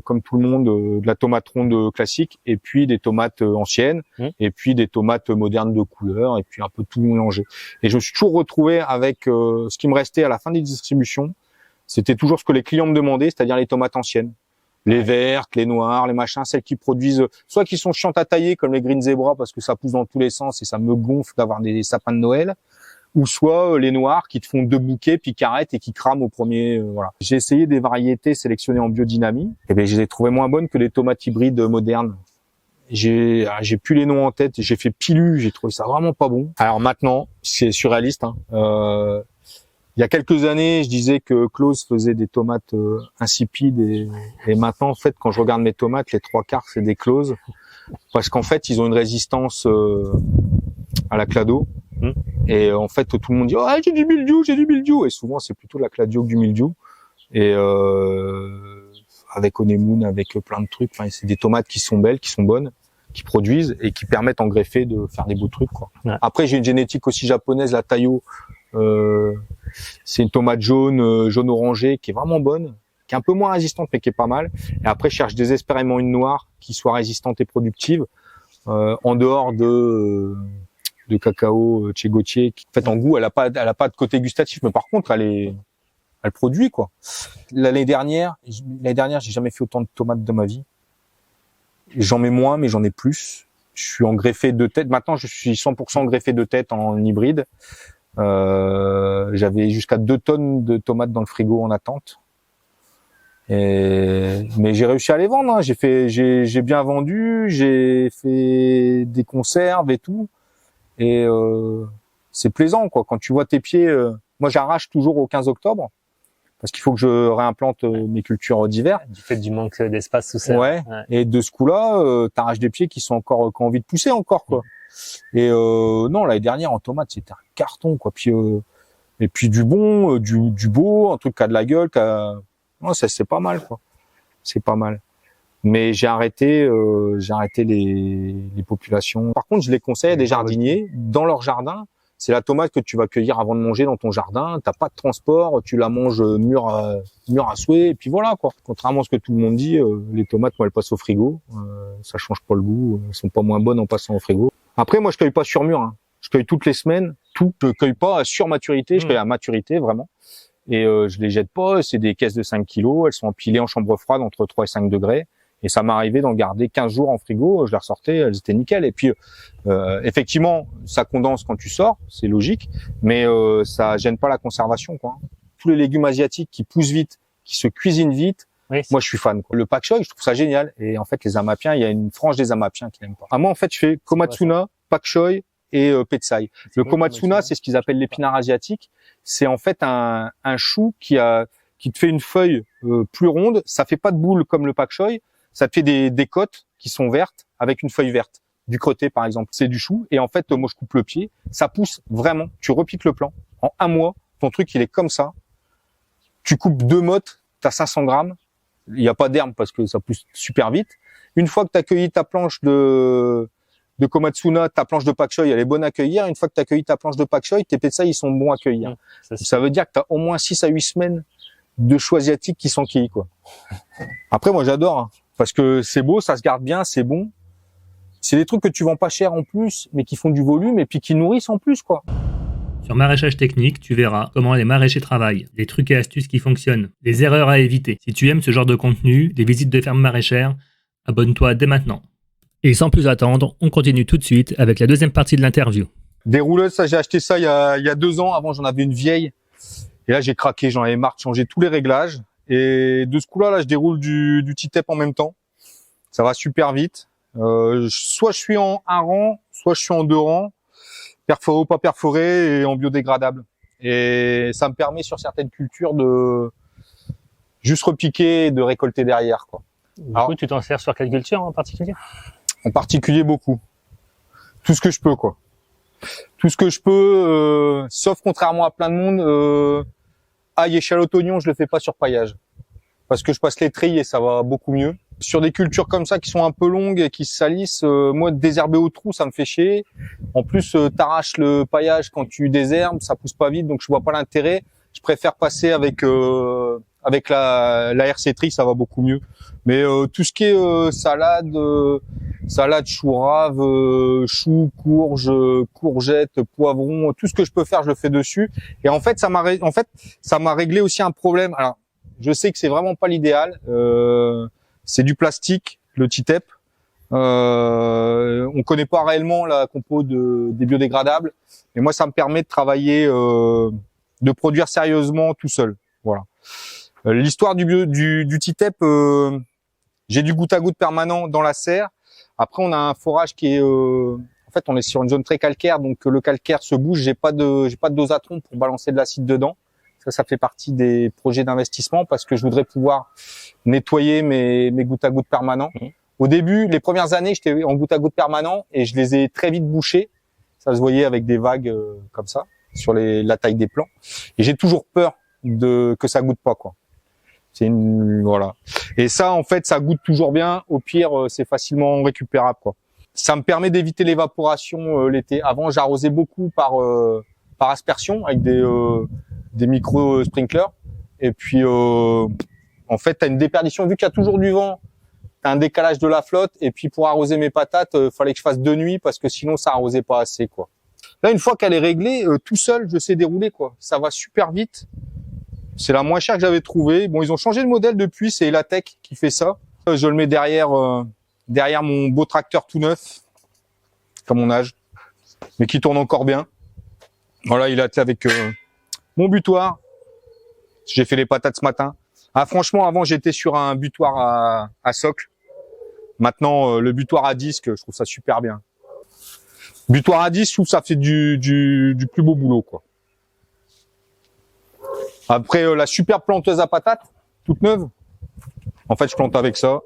comme tout le monde de la tomate ronde classique et puis des tomates anciennes et puis des tomates modernes de couleur et puis un peu tout mélangé. Et je me suis toujours retrouvé avec ce qui me restait à la fin des distributions. C'était toujours ce que les clients me demandaient, c'est-à-dire les tomates anciennes. Les vertes, les noires, les machins, celles qui produisent, soit qui sont chiantes à tailler comme les Green Zebra parce que ça pousse dans tous les sens et ça me gonfle d'avoir des sapins de Noël, ou soit les noirs qui te font 2 bouquets puis qui arrêtent et qui crament au premier. Voilà. J'ai essayé des variétés sélectionnées en biodynamie, et ben je les ai trouvées moins bonnes que les tomates hybrides modernes. J'ai plus les noms en tête, j'ai fait Pilu, j'ai trouvé ça vraiment pas bon. Alors maintenant, c'est surréaliste, hein. Il y a quelques années, je disais que Close faisait des tomates insipides et maintenant, en fait, quand je regarde mes tomates, les 3/4, c'est des Close. Parce qu'en fait, ils ont une résistance à la clado. Et en fait, tout le monde dit « Oh, j'ai du mildiou !» Et souvent, c'est plutôt la cladio que du mildiou. Et avec Honeymoon, avec plein de trucs, enfin, c'est des tomates qui sont belles, qui sont bonnes, qui produisent et qui permettent en greffé de faire des beaux trucs, quoi. Ouais. Après, j'ai une génétique aussi japonaise, la Taiyo. C'est une tomate jaune, jaune orangé, qui est vraiment bonne, qui est un peu moins résistante, mais qui est pas mal. Et après, je cherche désespérément une noire qui soit résistante et productive, en dehors de cacao chez Gauthier, qui, en fait, en goût, elle a pas de côté gustatif, mais par contre, elle produit, quoi. L'année dernière, j'ai jamais fait autant de tomates de ma vie. J'en mets moins, mais j'en ai plus. Je suis en greffé de tête. Maintenant, je suis 100% greffé de tête en hybride. J'avais jusqu'à 2 tonnes de tomates dans le frigo en attente. Mais j'ai réussi à les vendre, hein. J'ai bien vendu, j'ai fait des conserves et tout. Et c'est plaisant, quoi. Quand tu vois tes pieds, moi j'arrache toujours au 15 octobre parce qu'il faut que je réimplante mes cultures d'hiver. Du fait du manque d'espace sous serre. Ouais. Et de ce coup-là, t'arraches des pieds qui sont qui ont envie de pousser encore, quoi. Et non, l'année dernière en tomate, c'était un carton, quoi. Puis et puis du bon, du beau, un truc qui a de la gueule, non, ça c'est pas mal, quoi. C'est pas mal. Mais j'ai arrêté les populations. Par contre, je les conseille à des jardiniers dans leur jardin. C'est la tomate que tu vas cueillir avant de manger dans ton jardin. T'as pas de transport, tu la manges mûre à souhait, et puis voilà, quoi. Contrairement à ce que tout le monde dit, les tomates, moi, elles passent au frigo. Ça change pas le goût. Elles sont pas moins bonnes en passant au frigo. Après, moi, je cueille pas sur mûr, hein. Je cueille toutes les semaines. Tout, je cueille pas sur maturité. Je cueille à maturité, vraiment. Et je les jette pas. C'est des caisses de 5 kilos. Elles sont empilées en chambre froide entre 3 et 5 degrés. Et ça m'est arrivé d'en garder 15 jours en frigo, je les ressortais, elles étaient nickel. Et puis, effectivement, ça condense quand tu sors, c'est logique, mais ça gêne pas la conservation, quoi. Tous les légumes asiatiques qui poussent vite, qui se cuisinent vite, oui, moi je suis fan, quoi. Le pak choi, je trouve ça génial. Et en fait, les Amapiens, il y a une frange des Amapiens qui n'aiment pas. Moi, en fait, je fais komatsuna, pak choi et petsai. Le komatsuna, c'est ce qu'ils appellent l'épinard asiatique. C'est en fait un chou qui te fait une feuille plus ronde. Ça fait pas de boule comme le pak choi. Ça te fait des côtes qui sont vertes avec une feuille verte. Du crotté, par exemple. C'est du chou. Et en fait, moi, je coupe le pied. Ça pousse vraiment. Tu repiques le plant. En 1 mois, ton truc, il est comme ça. Tu coupes 2 mottes, t'as 500 grammes. Il n'y a pas d'herbe parce que ça pousse super vite. Une fois que t'as cueilli ta planche de komatsuna, ta planche de pak choi, elle est bonne à cueillir. Une fois que t'as cueilli ta planche de pak choi, tes petsai, ils sont bons à cueillir. Ça veut dire que t'as au moins 6 à 8 semaines de choux asiatiques qui s'enquillent, quoi. Après, moi, j'adore, hein. Parce que c'est beau, ça se garde bien, c'est bon. C'est des trucs que tu vends pas cher en plus, mais qui font du volume et puis qui nourrissent en plus, quoi. Sur Maraîchage Technique, tu verras comment les maraîchers travaillent, les trucs et astuces qui fonctionnent, les erreurs à éviter. Si tu aimes ce genre de contenu, des visites de fermes maraîchères, abonne-toi dès maintenant. Et sans plus attendre, on continue tout de suite avec la deuxième partie de l'interview. Des rouleuses, ça, j'ai acheté ça il y a 2 ans. Avant, j'en avais une vieille. Et là, j'ai craqué, j'en avais marre de changer tous les réglages. Et de ce coup-là, je déroule du T-Tep en même temps. Ça va super vite. Soit je suis en 1 rang, soit je suis en 2 rangs, perforé ou pas perforé et en biodégradable. Et ça me permet sur certaines cultures de juste repiquer et de récolter derrière, quoi. Du coup, tu t'en sers sur quelle culture en particulier? En particulier, beaucoup. Tout ce que je peux, quoi. Tout ce que je peux, sauf contrairement à plein de monde, ail, échalote, oignon, je le fais pas sur paillage. Parce que je passe les trilles et ça va beaucoup mieux. Sur des cultures comme ça qui sont un peu longues et qui se salissent, moi, désherber au trou, ça me fait chier. En plus, t'arraches le paillage quand tu désherbes, ça pousse pas vite, donc je vois pas l'intérêt. Je préfère passer avec la RC tri, ça va beaucoup mieux. Mais tout ce qui est salade, chou rave, choux, courges, courgettes, poivrons, tout ce que je peux faire, je le fais dessus. Et en fait, ça m'a réglé aussi un problème. Alors, je sais que c'est vraiment pas l'idéal. C'est du plastique, le T-TEP. On connaît pas réellement la compo des biodégradables, mais moi ça me permet de travailler, de produire sérieusement tout seul. Voilà. L'histoire du T-TEP, j'ai du goutte à goutte permanent dans la serre. Après on a un forage qui est, en fait on est sur une zone très calcaire, donc le calcaire se bouge. J'ai pas de dosatron pour balancer de l'acide dedans. Ça fait partie des projets d'investissement parce que je voudrais pouvoir nettoyer mes gouttes à goutte permanents. Au début, les premières années, j'étais en goutte à goutte permanent et je les ai très vite bouchés. Ça se voyait avec des vagues comme ça sur la taille des plants. Et j'ai toujours peur que ça goûte pas, quoi. Voilà. Et ça, en fait, ça goûte toujours bien. Au pire, c'est facilement récupérable, quoi. Ça me permet d'éviter l'évaporation l'été. Avant, j'arrosais beaucoup par aspersion avec des micro sprinklers. Et puis, en fait, t'as une déperdition vu qu'il y a toujours du vent. T'as un décalage de la flotte et puis pour arroser mes patates, fallait que je fasse de nuit parce que sinon ça arrosait pas assez, quoi. Là, une fois qu'elle est réglée, tout seul, je sais dérouler, quoi. Ça va super vite. C'est la moins chère que j'avais trouvée. Bon, ils ont changé de modèle depuis, c'est Elatec qui fait ça. Je le mets derrière mon beau tracteur tout neuf, comme mon âge, mais qui tourne encore bien. Voilà, il est attelé avec mon butoir. J'ai fait les patates ce matin. Ah, franchement, avant, j'étais sur un butoir à socle. Maintenant, le butoir à disque, je trouve ça super bien. Butoir à disque, je trouve que ça fait du plus beau boulot, quoi. Après, la super planteuse à patates, toute neuve. En fait, je plante avec ça.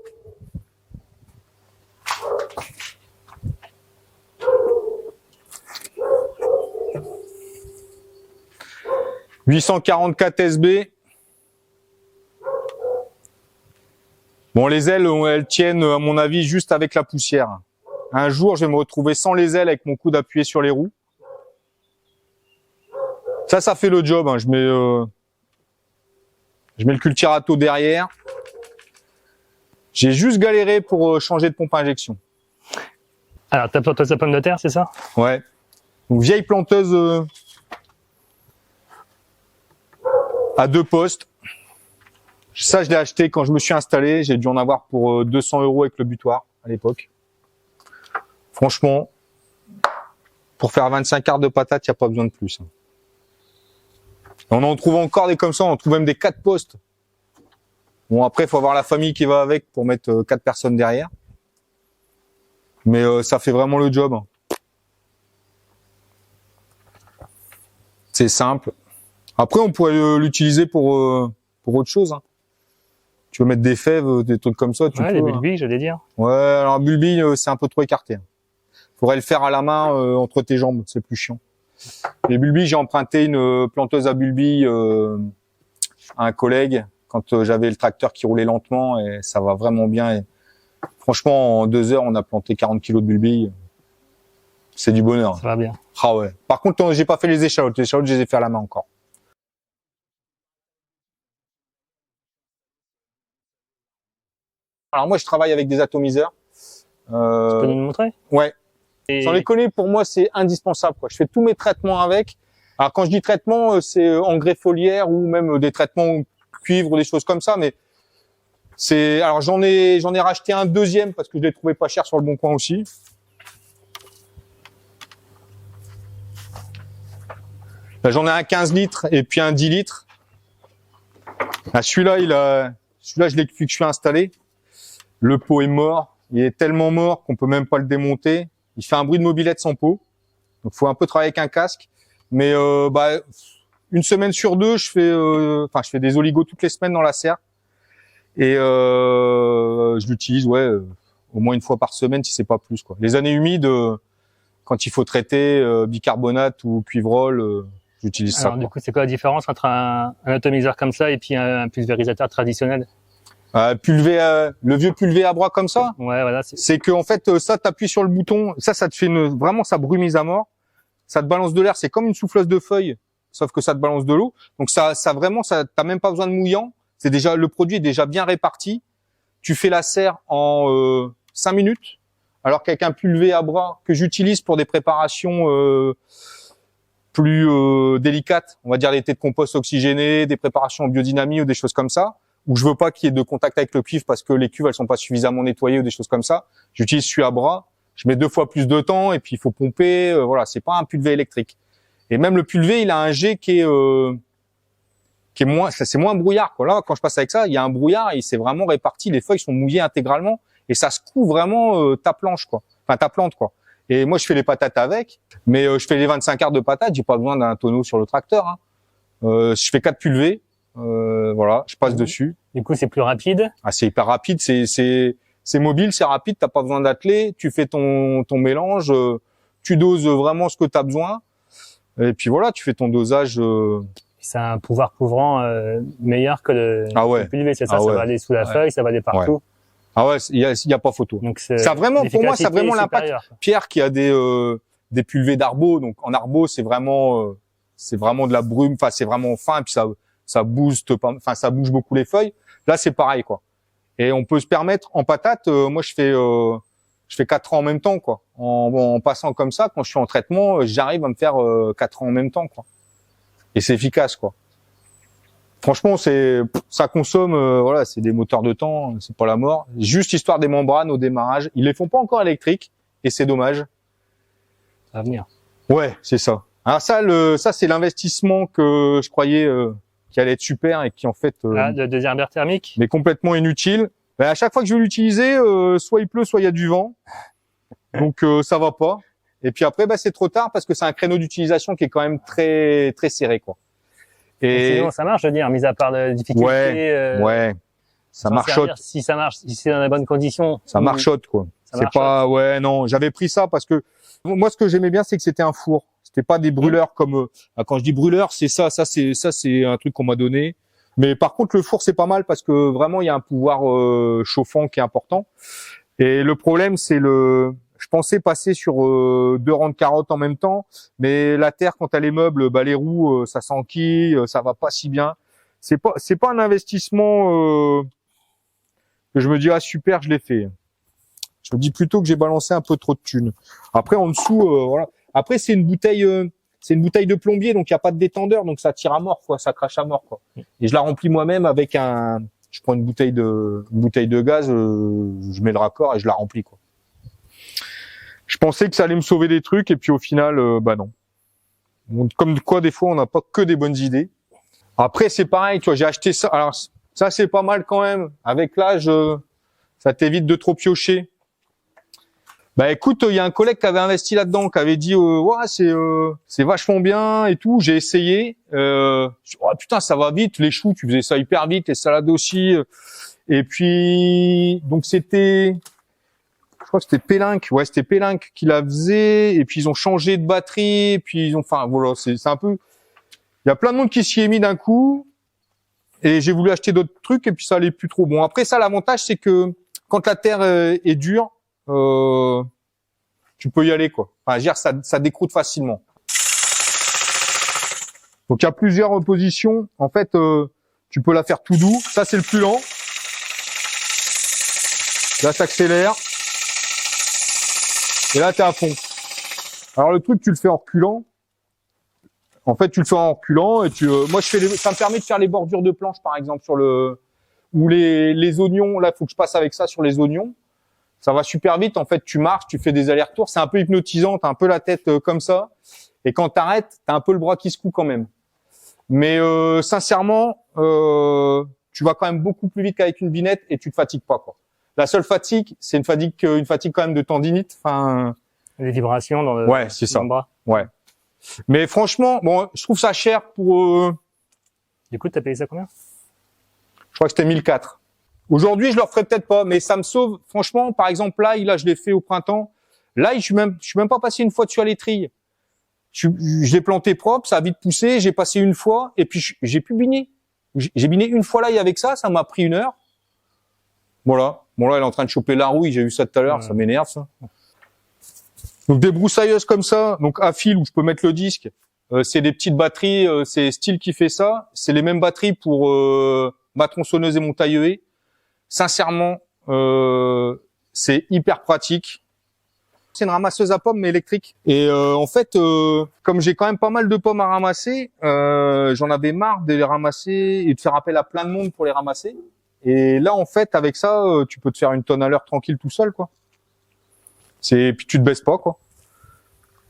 « 844 SB ». Bon, les ailes, elles tiennent, à mon avis, juste avec la poussière. Un jour, je vais me retrouver sans les ailes avec mon coude appuyé sur les roues. Ça fait le job, hein. Je mets le Cultirato derrière. J'ai juste galéré pour changer de pompe à injection. Alors, ta planteuse à pommes de terre, c'est ça? Ouais. Donc, vieille planteuse à 2 postes. Ça, je l'ai acheté quand je me suis installé. J'ai dû en avoir pour 200 € avec le butoir à l'époque. Franchement, pour faire 25 quarts de patates, il n'y a pas besoin de plus. On en trouve encore des comme ça. On en trouve même des 4 postes. Bon, après, il faut avoir la famille qui va avec pour mettre 4 personnes derrière. Mais ça fait vraiment le job. C'est simple. Après, on pourrait l'utiliser pour autre chose. Tu veux mettre des fèves, des trucs comme ça, tu peux. Les bulbilles, j'allais dire. Ouais, alors bulbille, c'est un peu trop écarté. Faudrait le faire à la main entre tes jambes, c'est plus chiant. Les bulbilles, j'ai emprunté une planteuse à bulbilles à un collègue quand j'avais le tracteur qui roulait lentement et ça va vraiment bien. Et franchement, en 2 heures, on a planté 40 kilos de bulbilles. C'est du bonheur. Ça va bien. Ah ouais. Par contre, j'ai pas fait les échalotes. Les échalotes, je les ai fait à la main encore. Alors moi, je travaille avec des atomiseurs. Tu peux nous le montrer? Ouais. Et... Sans déconner, pour moi, c'est indispensable, quoi. Je fais tous mes traitements avec. Alors quand je dis traitement, c'est engrais foliaire ou même des traitements cuivre ou des choses comme ça. Mais alors j'en ai racheté un deuxième parce que je l'ai trouvé pas cher sur le Bon Coin aussi. Là, j'en ai un 15 litres et puis un 10 litres. Là, celui-là, je l'ai depuis que je suis installé. Le pot est mort. Il est tellement mort qu'on peut même pas le démonter. Il fait un bruit de mobilette sans pot. Donc, faut un peu travailler avec un casque. Mais, une semaine sur 2, je fais des oligos toutes les semaines dans la serre. Et, je l'utilise, au moins une fois par semaine si c'est pas plus, quoi. Les années humides, quand il faut traiter, bicarbonate ou cuivrol, j'utilise ça. Alors, du coup, c'est quoi la différence entre un atomiseur comme ça et puis un pulvérisateur traditionnel? Le vieux pulvé à bras comme ça. Ouais, voilà. C'est que en fait, ça, t'appuies sur le bouton, ça te fait vraiment, ça brumise à mort. Ça te balance de l'air. C'est comme une souffleuse de feuilles, sauf que ça te balance de l'eau. Donc ça vraiment, t'as même pas besoin de mouillant. C'est déjà, le produit est déjà bien réparti. Tu fais la serre en 5 minutes, alors qu'avec un pulvé à bras que j'utilise pour des préparations plus délicates, on va dire des thés de compost oxygénés, des préparations en biodynamie ou des choses comme ça, où je veux pas qu'il y ait de contact avec le cuivre parce que les cuves elles sont pas suffisamment nettoyées ou des choses comme ça, j'utilise celui à bras. Je mets 2 fois plus de temps et puis il faut pomper. Voilà, c'est pas un pulvé électrique. Et même le pulvé, il a un jet qui est moins, c'est moins brouillard, quoi. Là, quand je passe avec ça, il y a un brouillard et c'est vraiment réparti. Les feuilles sont mouillées intégralement et ça secoue vraiment ta planche, quoi. Enfin, ta plante, quoi. Et moi, je fais les patates avec, mais je fais les 25 quarts de patates. J'ai pas besoin d'un tonneau sur le tracteur. Hein. Je fais 4 pulvés. Voilà, je passe dessus. Du coup, c'est plus rapide. Ah, c'est hyper rapide. C'est mobile, c'est rapide. T'as pas besoin d'atteler. Tu fais ton mélange. Tu doses vraiment ce que t'as besoin. Et puis voilà, tu fais ton dosage. Ça a un pouvoir couvrant meilleur que le pulvé, c'est ça. Ça va aller sous la feuille, ça va aller partout. Ouais. Ah ouais, il y a pas photo. Donc ça vraiment, pour moi, ça a vraiment l'impact. Pierre qui a des pulvés d'arbo, donc en arbo, c'est vraiment de la brume. Enfin, c'est vraiment fin, et puis ça booste pas. Enfin, ça bouge beaucoup les feuilles. Là, c'est pareil, quoi. Et on peut se permettre en patate. Moi, je fais 4 ans en même temps, quoi. En passant comme ça, quand je suis en traitement, j'arrive à me faire 4 ans en même temps, quoi. Et c'est efficace, quoi. Franchement, ça consomme, voilà, c'est des moteurs de temps, c'est pas la mort. Juste histoire des membranes au démarrage. Ils les font pas encore électriques et c'est dommage. Ça va venir. Ouais, c'est ça. Alors ça c'est l'investissement que je croyais qui allait être super et qui en fait de désherbeur thermique. Mais complètement inutile. Ben, à chaque fois que je veux l'utiliser, soit il pleut, soit il y a du vent. Donc ça va pas. Et puis après, c'est trop tard parce que c'est un créneau d'utilisation qui est quand même très très serré, quoi. Et sinon, ça marche, je veux dire, mis à part la difficulté. Ouais. Ça marchote. Si ça marche, si c'est dans les bonnes conditions. Ça marchote, quoi. C'est pas, non. J'avais pris ça parce que moi, ce que j'aimais bien, c'est que c'était un four. C'était pas des brûleurs comme. Quand je dis brûleur, c'est ça. Ça, c'est un truc qu'on m'a donné. Mais par contre, le four, c'est pas mal parce que vraiment, il y a un pouvoir chauffant qui est important. Et le problème, c'est je pensais passer sur 2 rangs de carottes en même temps, mais la terre, quand elle est meuble, les roues, ça s'enquille, ça va pas si bien. C'est pas un investissement que je me dis super, je l'ai fait. Je me dis plutôt que j'ai balancé un peu trop de thunes. Après en dessous, voilà. Après c'est une bouteille de plombier, donc il y a pas de détendeur, donc ça tire à mort, quoi, ça crache à mort, quoi. Et je la remplis moi-même avec je prends une bouteille de gaz, je mets le raccord et je la remplis, quoi. Je pensais que ça allait me sauver des trucs et puis au final, non. Comme quoi, des fois, on n'a pas que des bonnes idées. Après, c'est pareil, tu vois, j'ai acheté ça. Alors, ça, c'est pas mal quand même. Avec l'âge, ça t'évite de trop piocher. Écoute, il y a un collègue qui avait investi là-dedans, qui avait dit, ouais, c'est vachement bien et tout. J'ai essayé. Oh, putain, ça va vite. Les choux, tu faisais ça hyper vite. Les salades aussi. Et puis, donc c'était... Je crois que c'était Pélinck. Ouais, c'était Pélinck qui la faisait. Et puis ils ont changé de batterie. Et puis enfin voilà, c'est un peu. Il y a plein de monde qui s'y est mis d'un coup. Et j'ai voulu acheter d'autres trucs et puis ça allait plus trop. Bon, après ça, l'avantage c'est que quand la terre est dure, tu peux y aller, quoi. Enfin, je veux dire, ça décroute facilement. Donc il y a plusieurs positions. En fait, tu peux la faire tout doux. Ça c'est le plus lent. Là, ça accélère. Et là, t'es à fond. Alors, le truc, tu le fais en reculant. En fait, tu le fais en reculant et moi, ça me permet de faire les bordures de planche, par exemple, ou les oignons. Là, il faut que je passe avec ça sur les oignons. Ça va super vite. En fait, tu marches, tu fais des allers-retours. C'est un peu hypnotisant. T'as un peu la tête comme ça. Et quand t'arrêtes, t'as un peu le bras qui secoue quand même. Mais, sincèrement, tu vas quand même beaucoup plus vite qu'avec une binette et tu te fatigues pas, quoi. La seule fatigue, c'est une fatigue quand même de tendinite. Enfin, les vibrations dans le, c'est ça. Dans le bras. Ouais. Mais franchement, bon, je trouve ça cher pour. Du coup, t'as payé ça combien? Je crois que c'était 1004. Aujourd'hui, je le referai peut-être pas, mais ça me sauve. Franchement, par exemple, là, je l'ai fait au printemps. Là, je suis même pas passé une fois dessus à l'étrille. Je l'ai planté propre, ça a vite poussé. J'ai passé une fois et puis j'ai pu biner. J'ai biné une fois là avec ça m'a pris 1 heure. Voilà. Bon là, elle est en train de choper la rouille, j'ai vu ça tout à l'heure, ça m'énerve ça. Donc des broussailleuses comme ça, donc à fil où je peux mettre le disque, c'est des petites batteries, c'est Steel qui fait ça, c'est les mêmes batteries pour ma tronçonneuse et mon taille-haie. Sincèrement, c'est hyper pratique. C'est une ramasseuse à pommes mais électrique. Et en fait, comme j'ai quand même pas mal de pommes à ramasser, j'en avais marre de les ramasser et de faire appel à plein de monde pour les ramasser. Et là, en fait, avec ça, tu peux te faire une tonne à l'heure tranquille tout seul, quoi. Puis tu te baisses pas, quoi.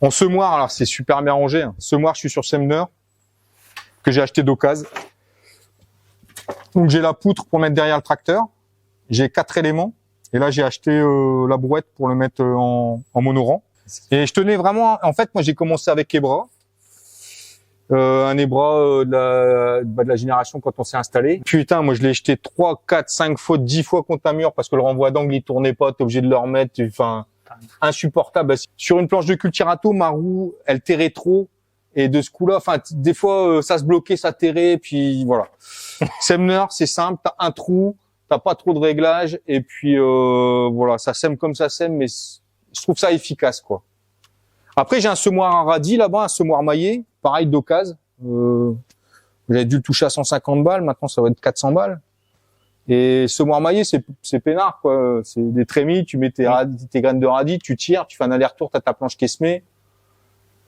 En semoir, alors c'est super bien rangé. Hein. Semoir, je suis sur Semner que j'ai acheté d'occasion. Donc j'ai la poutre pour mettre derrière le tracteur. J'ai 4 éléments. Et là, j'ai acheté la brouette pour le mettre en monorang. Et je tenais vraiment... En fait, moi, j'ai commencé avec Ebra. Un Ebra de la génération quand on s'est installé. Putain, moi, je l'ai jeté 3, 4, 5 fois, 10 fois contre un mur parce que le renvoi d'angle, il tournait pas. T'es obligé de le remettre. Enfin, insupportable. Sur une planche de Cultirato, ma roue, elle terrait trop. Et de ce coup-là, enfin, des fois, ça se bloquait, ça terrait. Puis voilà. Semner, c'est simple. T'as un trou. T'as pas trop de réglages et puis voilà, ça sème comme ça sème, mais je trouve ça efficace quoi. Après j'ai un semoir à radis là-bas, un semoir maillé, pareil d'occasion. J'avais dû le toucher à 150 balles, maintenant ça va être 400 balles. Et semoir maillé c'est peinard quoi, c'est des trémies, tu mets tes graines de radis, tu tires, tu fais un aller-retour, t'as ta planche qui est semée.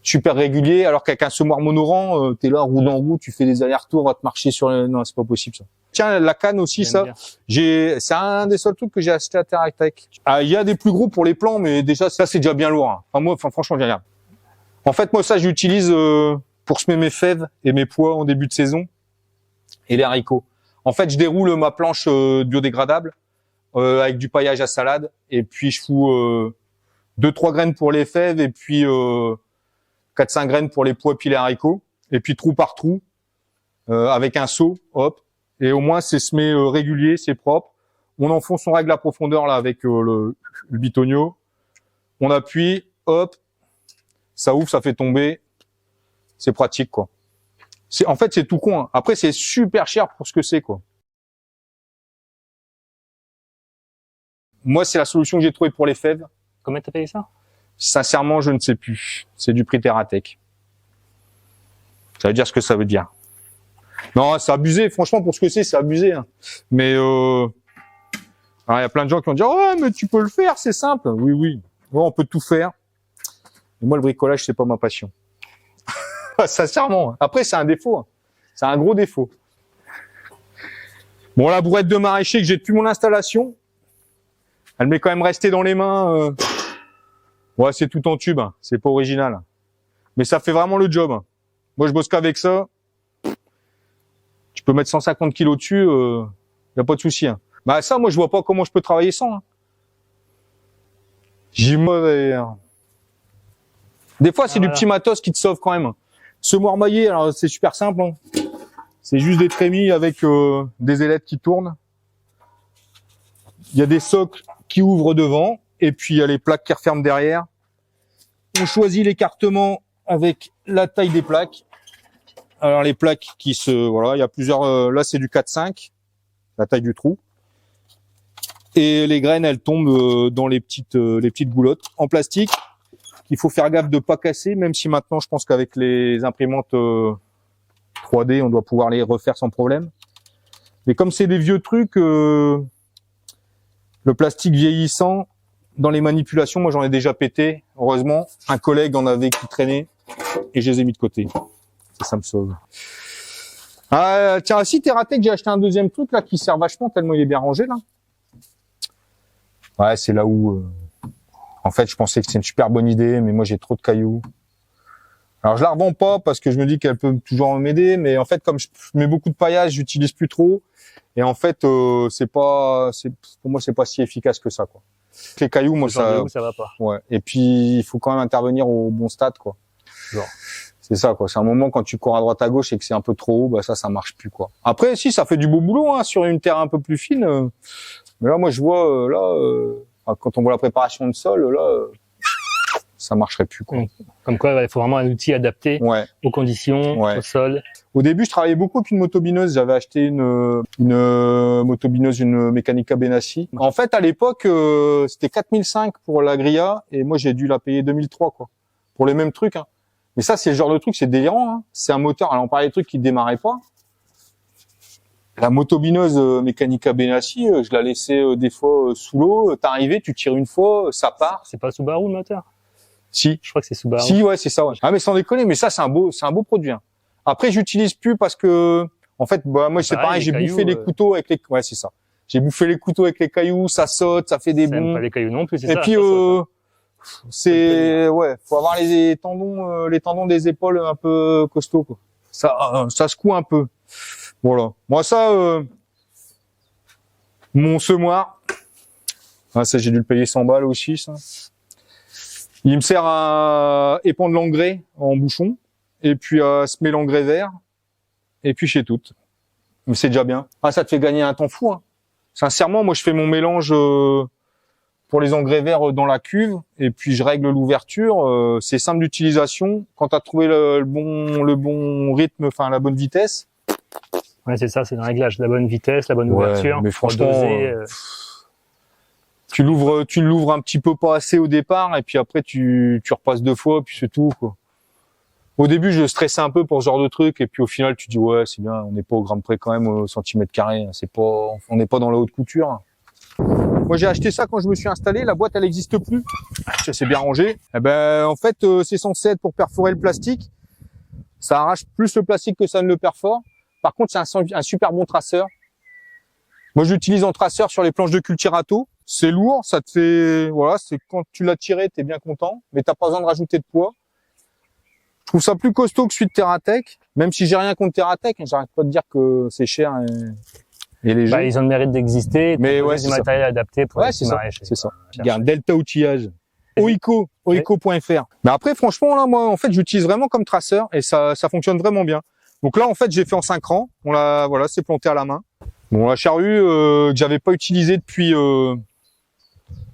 Super régulier, alors qu'avec un semoir monorang, t'es là roue dans roue, tu fais des allers-retours, va te marcher sur non, c'est pas possible ça. Tiens, la canne aussi, ça. C'est un des seuls trucs que j'ai acheté à TerraTech. Ah, il y a des plus gros pour les plants, mais déjà, ça, c'est déjà bien lourd. Hein. Enfin, franchement, j'ai rien. En fait, moi, ça, j'utilise pour semer mes fèves et mes pois en début de saison et les haricots. En fait, je déroule ma planche biodégradable avec du paillage à salade et puis je fous 2-3 graines pour les fèves et puis 4-5 graines pour les pois puis les haricots et puis trou par trou avec un seau, hop. Et au moins, c'est semé régulier, c'est propre. On enfonce, on règle la profondeur là avec le bitonio. On appuie, hop, ça ouvre, ça fait tomber. C'est pratique, quoi. En fait, c'est tout con. Hein. Après, c'est super cher pour ce que c'est, quoi. Moi, c'est la solution que j'ai trouvée pour les fèves. Combien t'as payé ça? Sincèrement, je ne sais plus. C'est du prix TerraTech. Ça veut dire ce que ça veut dire. Non, c'est abusé. Franchement, pour ce que c'est abusé. Hein. Mais alors, il y a plein de gens qui vont dire ouais, mais tu peux le faire, c'est simple. Oui, oui. Ouais, on peut tout faire. Mais moi, le bricolage, c'est pas ma passion. Sincèrement. Après, c'est un défaut. Hein. C'est un gros défaut. Bon, la brouette de maraîcher que j'ai depuis mon installation, elle m'est quand même restée dans les mains. Ouais, c'est tout en tube. Hein. C'est pas original. Mais ça fait vraiment le job. Hein. Moi, je bosse qu'avec ça. Tu peux mettre 150 kilos dessus, y a pas de souci. Hein. Bah ça, moi, je vois pas comment je peux travailler sans. Hein. J'ai mauvais. Des fois, c'est du petit matos qui te sauve quand même. Semoir maillé, alors c'est super simple. Hein. C'est juste des trémies avec des ailettes qui tournent. Il y a des socles qui ouvrent devant et puis il y a les plaques qui referment derrière. On choisit l'écartement avec la taille des plaques. Alors les plaques qui voilà, il y a plusieurs. Là, c'est du 4-5, la taille du trou. Et les graines, elles tombent dans les petites goulottes en plastique. Il faut faire gaffe de pas casser, même si maintenant, je pense qu'avec les imprimantes 3D, on doit pouvoir les refaire sans problème. Mais comme c'est des vieux trucs, le plastique vieillissant, dans les manipulations, moi j'en ai déjà pété. Heureusement, un collègue en avait qui traînait et je les ai mis de côté. Ça me sauve. Ah, tiens, si TerraTech, j'ai acheté un deuxième truc là qui sert vachement tellement il est bien rangé là. Ouais, c'est là où en fait je pensais que c'est une super bonne idée, mais moi j'ai trop de cailloux. Alors je la revends pas parce que je me dis qu'elle peut toujours m'aider, mais en fait comme je mets beaucoup de paillage, j'utilise plus trop. Et en fait pour moi c'est pas si efficace que ça quoi. Les cailloux, moi ça va pas. Ouais. Et puis il faut quand même intervenir au bon stade quoi. Genre. C'est ça quoi. C'est un moment quand tu cours à droite à gauche et que c'est un peu trop haut, bah ça marche plus quoi. Après si ça fait du beau boulot hein, sur une terre un peu plus fine. Mais là moi je vois quand on voit la préparation de sol là ça marcherait plus quoi. Comme quoi il faut vraiment un outil adapté aux conditions, au sol. Au début je travaillais beaucoup avec une motobineuse. J'avais acheté une motobineuse, une Mechanica Benassi. En fait à l'époque c'était 4005 pour la grilla et moi j'ai dû la payer 2003 quoi. Pour les mêmes trucs hein. Mais ça, c'est le genre de truc, c'est délirant. Hein. C'est un moteur. Alors, on parlait des trucs qui démarraient pas. La motobineuse Mechanica Benassi, je la laissais des fois sous l'eau. T'arrivais, tu tires une fois, ça part. C'est pas Subaru le moteur? Si. Je crois que c'est Subaru. Si, ouais, c'est ça. Ouais. Ah mais sans déconner, mais ça c'est un beau produit. Hein. Après, j'utilise plus parce que, en fait, bah moi c'est pareil, j'ai bouffé les couteaux avec les. Ouais, c'est ça. J'ai bouffé les couteaux avec les cailloux, ça saute, ça fait des bonds. Pas les cailloux non plus, c'est ça. Et puis c'est ouais, faut avoir les tendons des épaules un peu costauds quoi. Ça secoue un peu. Voilà. Moi ça, mon semoir, ah, ça j'ai dû le payer 100 balles aussi ça. Il me sert à épandre l'engrais en bouchon et puis à semer l'engrais vert et puis chez toutes. Mais c'est déjà bien. Ah ça te fait gagner un temps fou. Hein. Sincèrement, moi je fais mon mélange pour les engrais verts dans la cuve et puis je règle l'ouverture. C'est simple d'utilisation. Quand tu as trouvé le bon rythme, enfin la bonne vitesse. Ouais, c'est ça, c'est le réglage, la bonne vitesse, la bonne ouverture. Mais franchement, tu l'ouvres un petit peu pas assez au départ et puis après tu repasses 2 fois puis c'est tout quoi. Au début, je stressais un peu pour ce genre de truc et puis au final, tu dis ouais, c'est bien, on n'est pas au gramme près quand même au centimètre carré, on n'est pas dans la haute couture. Moi, j'ai acheté ça quand je me suis installé, la boîte elle n'existe plus. Ça c'est bien rangé. Eh ben en fait, c'est censé être pour perforer le plastique. Ça arrache plus le plastique que ça ne le perfore. Par contre, c'est un super bon traceur. Moi, je l'utilise en traceur sur les planches de Cultirato. C'est lourd, ça te fait, voilà, c'est quand tu l'as tiré, t'es bien content, mais t'as pas besoin de rajouter de poids. Je trouve ça plus costaud que celui de TerraTech, même si j'ai rien contre TerraTech, hein, j'arrête pas de dire que c'est cher et léger. Bah, ils ont le mérite d'exister, mais ouais, du matériel adapté pour les maraîchers. C'est ça. Regarde, Delta Outillage. Oico.fr. Mais après, franchement, là, moi, en fait, j'utilise vraiment comme traceur et ça fonctionne vraiment bien. Donc là, en fait, j'ai fait en 5 rangs. Voilà, c'est planté à la main. Bon, la charrue, que j'avais pas utilisée depuis,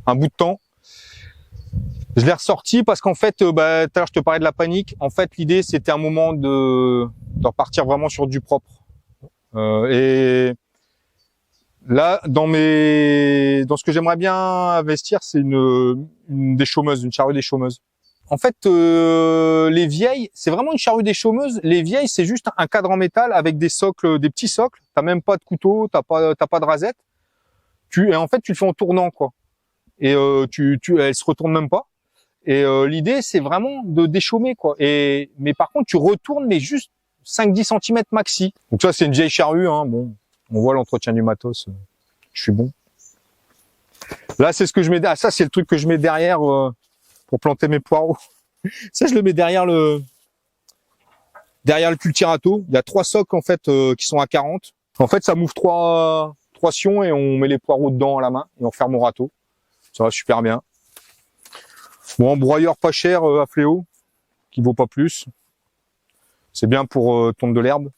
un bout de temps. Je l'ai ressorti parce qu'en fait, tout à l'heure, je te parlais de la panique. En fait, l'idée, c'était un moment de repartir vraiment sur du propre. Et là, dans ce que j'aimerais bien investir, c'est une charrue des chômeuses. En fait, les vieilles, c'est vraiment une charrue des chômeuses. Les vieilles, c'est juste un cadre en métal avec des socles, des petits socles. T'as même pas de couteau, t'as pas de rasette. Et en fait, tu le fais en tournant, quoi. Et elle se retourne même pas. Et l'idée, c'est vraiment de déchaumer, quoi. Mais par contre, tu retournes, mais juste 5-10 cm maxi. Donc ça, c'est une vieille charrue, hein. Bon, on voit l'entretien du matos. Je suis bon. Là, c'est ce que je mets. Ah, ça, c'est le truc que je mets derrière pour planter mes poireaux. Ça, je le mets derrière le Cultirato. Il y a 3 socles en fait qui sont à 40. En fait, ça m'ouvre 3 sions et on met les poireaux dedans à la main et on ferme au râteau. Ça va super bien. Bon, broyeur pas cher à fléau, qui vaut pas plus. C'est bien pour tondre de l'herbe.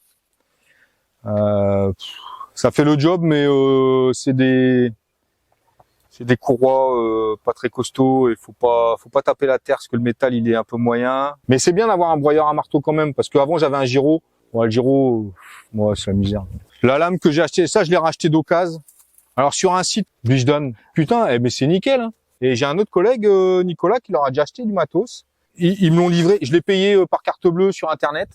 Ça fait le job, mais c'est des courroies pas très costauds et faut pas taper la terre parce que le métal il est un peu moyen. Mais c'est bien d'avoir un broyeur à marteau quand même parce qu'avant j'avais un Giro. Ouais, le Giro, moi c'est la misère. La lame que j'ai achetée, ça je l'ai racheté d'occasion. Alors sur un site, je donne, putain, mais c'est nickel. Hein. Et j'ai un autre collègue, Nicolas, qui leur a déjà acheté du matos. Ils me l'ont livré, je l'ai payé par carte bleue sur internet.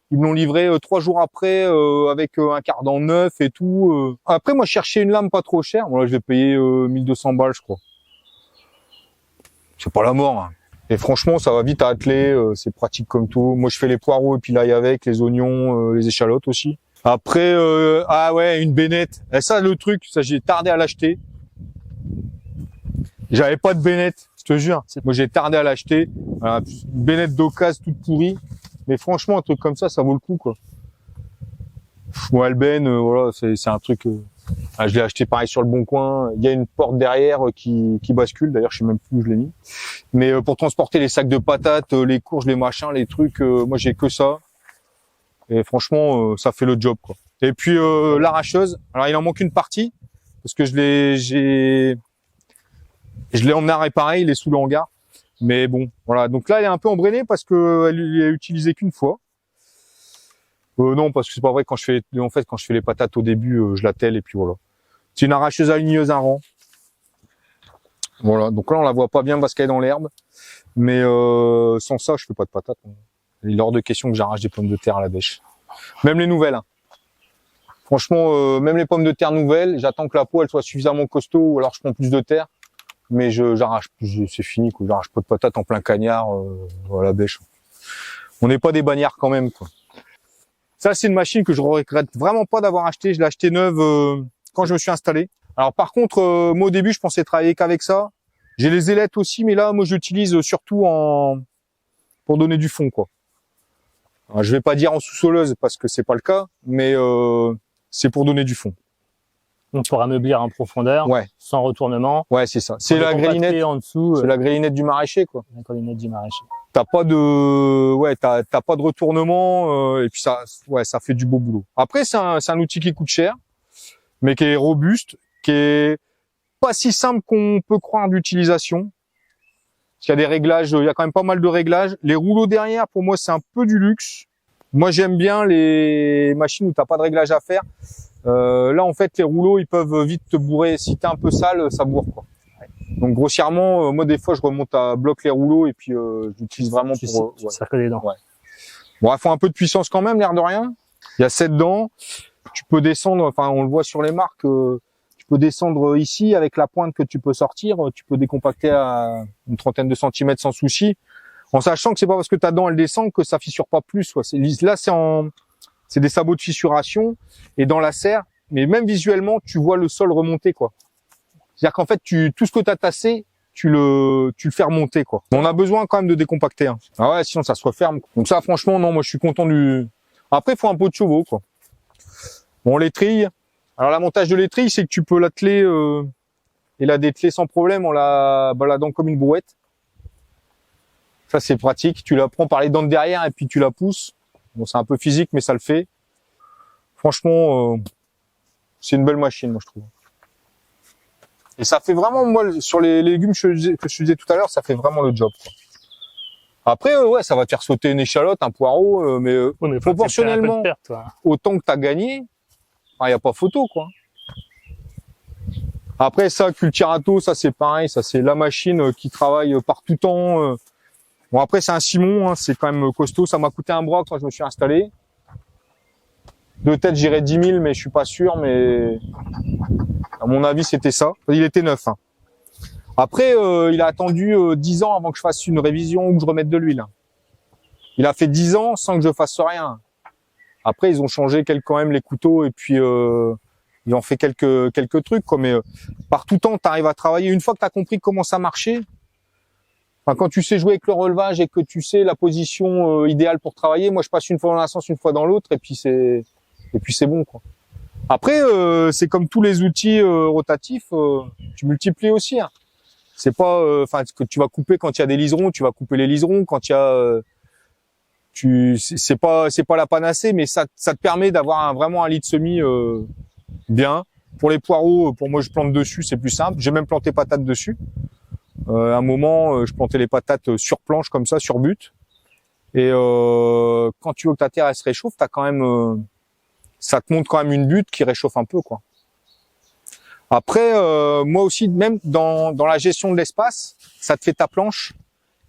Ils me l'ont livré 3 jours après avec un cardan neuf et tout. Après, moi, je cherchais une lame pas trop chère. Bon, là, je vais payer 1200 balles, je crois. C'est pas la mort. Hein. Et franchement, ça va vite à atteler. C'est pratique comme tout. Moi, je fais les poireaux et puis l'ail avec, les oignons, les échalotes aussi. Après, ah ouais, une bénette. Et ça, le truc, ça, j'ai tardé à l'acheter. J'avais pas de bénette, je te jure. Moi, j'ai tardé à l'acheter. Une bénette d'occasion toute pourrie. Mais franchement, un truc comme ça vaut le coup, quoi. Moi, Alben, voilà, c'est un truc. Je l'ai acheté pareil sur le Bon Coin. Il y a une porte derrière qui bascule. D'ailleurs, je sais même plus où je l'ai mis. Mais pour transporter les sacs de patates, les courges, les machins, les trucs, moi, j'ai que ça. Et franchement, ça fait le job, quoi. Et puis l'arracheuse. Alors, il en manque une partie parce que je l'ai emmené à réparer. Il est sous le hangar. Mais bon, voilà. Donc là, elle est un peu embrénée parce que elle est utilisée qu'une fois. Non, parce que c'est pas vrai. Quand je fais les patates au début, je la telle et puis voilà. C'est une arracheuse aligneuse à rang. Voilà. Donc là, on la voit pas bien parce qu'elle est dans l'herbe. Mais sans ça, je fais pas de patates. Il est hors de question que j'arrache des pommes de terre à la bêche. Même les nouvelles. Hein. Franchement, même les pommes de terre nouvelles, j'attends que la peau elle soit suffisamment costaud ou alors je prends plus de terre. Mais j'arrache plus, c'est fini quoi. J'arrache pas de patates en plein cagnard, à la bêche. On n'est pas des bagnards quand même quoi. Ça c'est une machine que je regrette vraiment pas d'avoir acheté. Je l'ai acheté neuve quand je me suis installé. Alors par contre, moi au début je pensais travailler qu'avec ça. J'ai les ailettes aussi, mais là moi je l'utilise surtout pour donner du fond quoi. Alors, je vais pas dire en sous-soleuse parce que c'est pas le cas, mais c'est pour donner du fond. On pourra meublir en profondeur, ouais, sans retournement. Ouais, c'est ça. C'est la grélinette en dessous. C'est la grélinette du maraîcher, quoi. La grélinette du maraîcher. T'as pas de retournement et puis ça fait du beau boulot. Après, c'est un outil qui coûte cher, mais qui est robuste, qui est pas si simple qu'on peut croire d'utilisation. Il y a des réglages, il y a quand même pas mal de réglages. Les rouleaux derrière, pour moi, c'est un peu du luxe. Moi, j'aime bien les machines où t'as pas de réglage à faire. Là, en fait, les rouleaux, ils peuvent vite te bourrer. Si t'es un peu sale, ça bourre, quoi. Donc, grossièrement, moi, des fois, je remonte à bloc les rouleaux et puis j'utilise vraiment pour... cercler les dents. Ouais. Bon, il faut un peu de puissance quand même, l'air de rien. Il y a 7 dents. Tu peux descendre, enfin, on le voit sur les marques, tu peux descendre ici avec la pointe que tu peux sortir. Tu peux décompacter à une trentaine de centimètres sans souci. En sachant que c'est pas parce que ta dent, elle descend que ça fissure pas plus, quoi. Là, c'est des sabots de fissuration et dans la serre, mais même visuellement, tu vois le sol remonter, quoi. C'est-à-dire qu'en fait, tout ce que tu as tassé, tu le fais remonter, quoi. On a besoin quand même de décompacter, hein. Ah ouais, sinon ça se referme. Donc ça, franchement, non, moi je suis content du... Après, il faut un pot de chevaux, quoi. Bon, l'étrille. Alors l'avantage de l'étrille, c'est que tu peux l'atteler et la dételer sans problème en la baladant comme une brouette. Ça, c'est pratique. Tu la prends par les dents de derrière et puis tu la pousses. Bon, c'est un peu physique, mais ça le fait. Franchement, c'est une belle machine, moi, je trouve. Et ça fait vraiment, moi, sur les légumes que je disais tout à l'heure, ça fait vraiment le job, quoi. Après, ouais, ça va te faire sauter une échalote, un poireau, mais proportionnellement, autant que tu as gagné, il n'y a pas photo, quoi. Après, ça, Cultirato, ça, c'est pareil. Ça, c'est la machine qui travaille par tout temps. Bon, après, c'est un Simon, hein, c'est quand même costaud. Ça m'a coûté un bras quand je me suis installé. De tête, j'irais 10 000, mais je suis pas sûr. Mais à mon avis, c'était ça. Il était neuf. Hein. Après, il a attendu 10 ans avant que je fasse une révision ou que je remette de l'huile. Il a fait 10 ans sans que je fasse rien. Après, ils ont changé quand même les couteaux et puis ils ont fait quelques trucs. Quoi. Mais par tout temps, tu arrives à travailler. Une fois que tu as compris comment ça marchait, enfin, quand tu sais jouer avec le relevage et que tu sais la position idéale pour travailler, moi je passe une fois dans un sens, une fois dans l'autre, et puis c'est bon, quoi. Après, c'est comme tous les outils rotatifs, tu multiplies aussi. Hein. C'est pas, enfin, que tu vas couper quand il y a des liserons, tu vas couper les liserons quand il y a, c'est pas la panacée, mais ça te permet d'avoir vraiment un lit de semis bien. Pour les poireaux, pour moi je plante dessus, c'est plus simple. J'ai même planté patates dessus. À un moment, je plantais les patates sur planche comme ça, sur but. Et quand tu veux que ta terre elle se réchauffe, t'as quand même, ça te montre quand même une butte qui réchauffe un peu, quoi. Après, moi aussi, même dans la gestion de l'espace, ça te fait ta planche.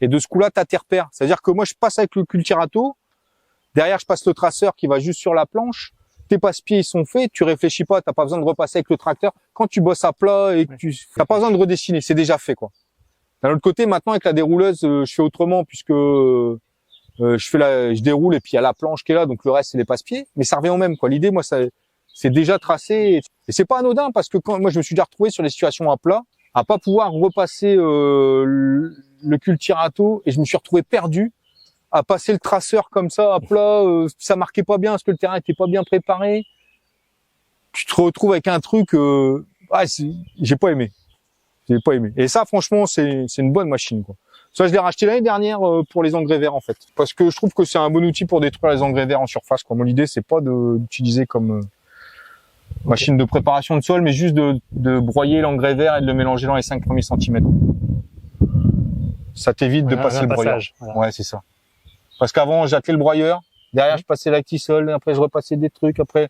Et de ce coup-là, t'as tes repères. C'est-à-dire que moi, je passe avec le Cultirato. Derrière, je passe le traceur qui va juste sur la planche. Tes passe-pieds, ils sont faits. Tu réfléchis pas. T'as pas besoin de repasser avec le tracteur. Quand tu bosses à plat et que t'as pas besoin de redessiner. C'est déjà fait, quoi. D'un autre côté, maintenant, avec la dérouleuse, je fais autrement puisque je déroule et puis il y a la planche qui est là. Donc le reste, c'est les passe-pieds. Mais ça revient au même, quoi. L'idée, moi, c'est déjà tracé. Et c'est pas anodin parce que quand moi, je me suis déjà retrouvé sur des situations à plat, à pas pouvoir repasser le Cultirato et je me suis retrouvé perdu à passer le traceur comme ça à plat, ça marquait pas bien parce que le terrain était pas bien préparé. Tu te retrouves avec un truc, j'ai pas aimé. Et ça, franchement, c'est une bonne machine, quoi. Ça, je l'ai racheté l'année dernière pour les engrais verts, en fait, parce que je trouve que c'est un bon outil pour détruire les engrais verts en surface, quoi. Moi, l'idée, c'est pas d'utiliser comme machine de préparation de sol, mais juste de broyer l'engrais vert et de le mélanger dans les 5 premiers centimètres. Ça t'évite de passer le broyeur. Voilà. Ouais, c'est ça. Parce qu'avant, j'attelais le broyeur, derrière, je passais l'actisol, après, je repassais des trucs, après.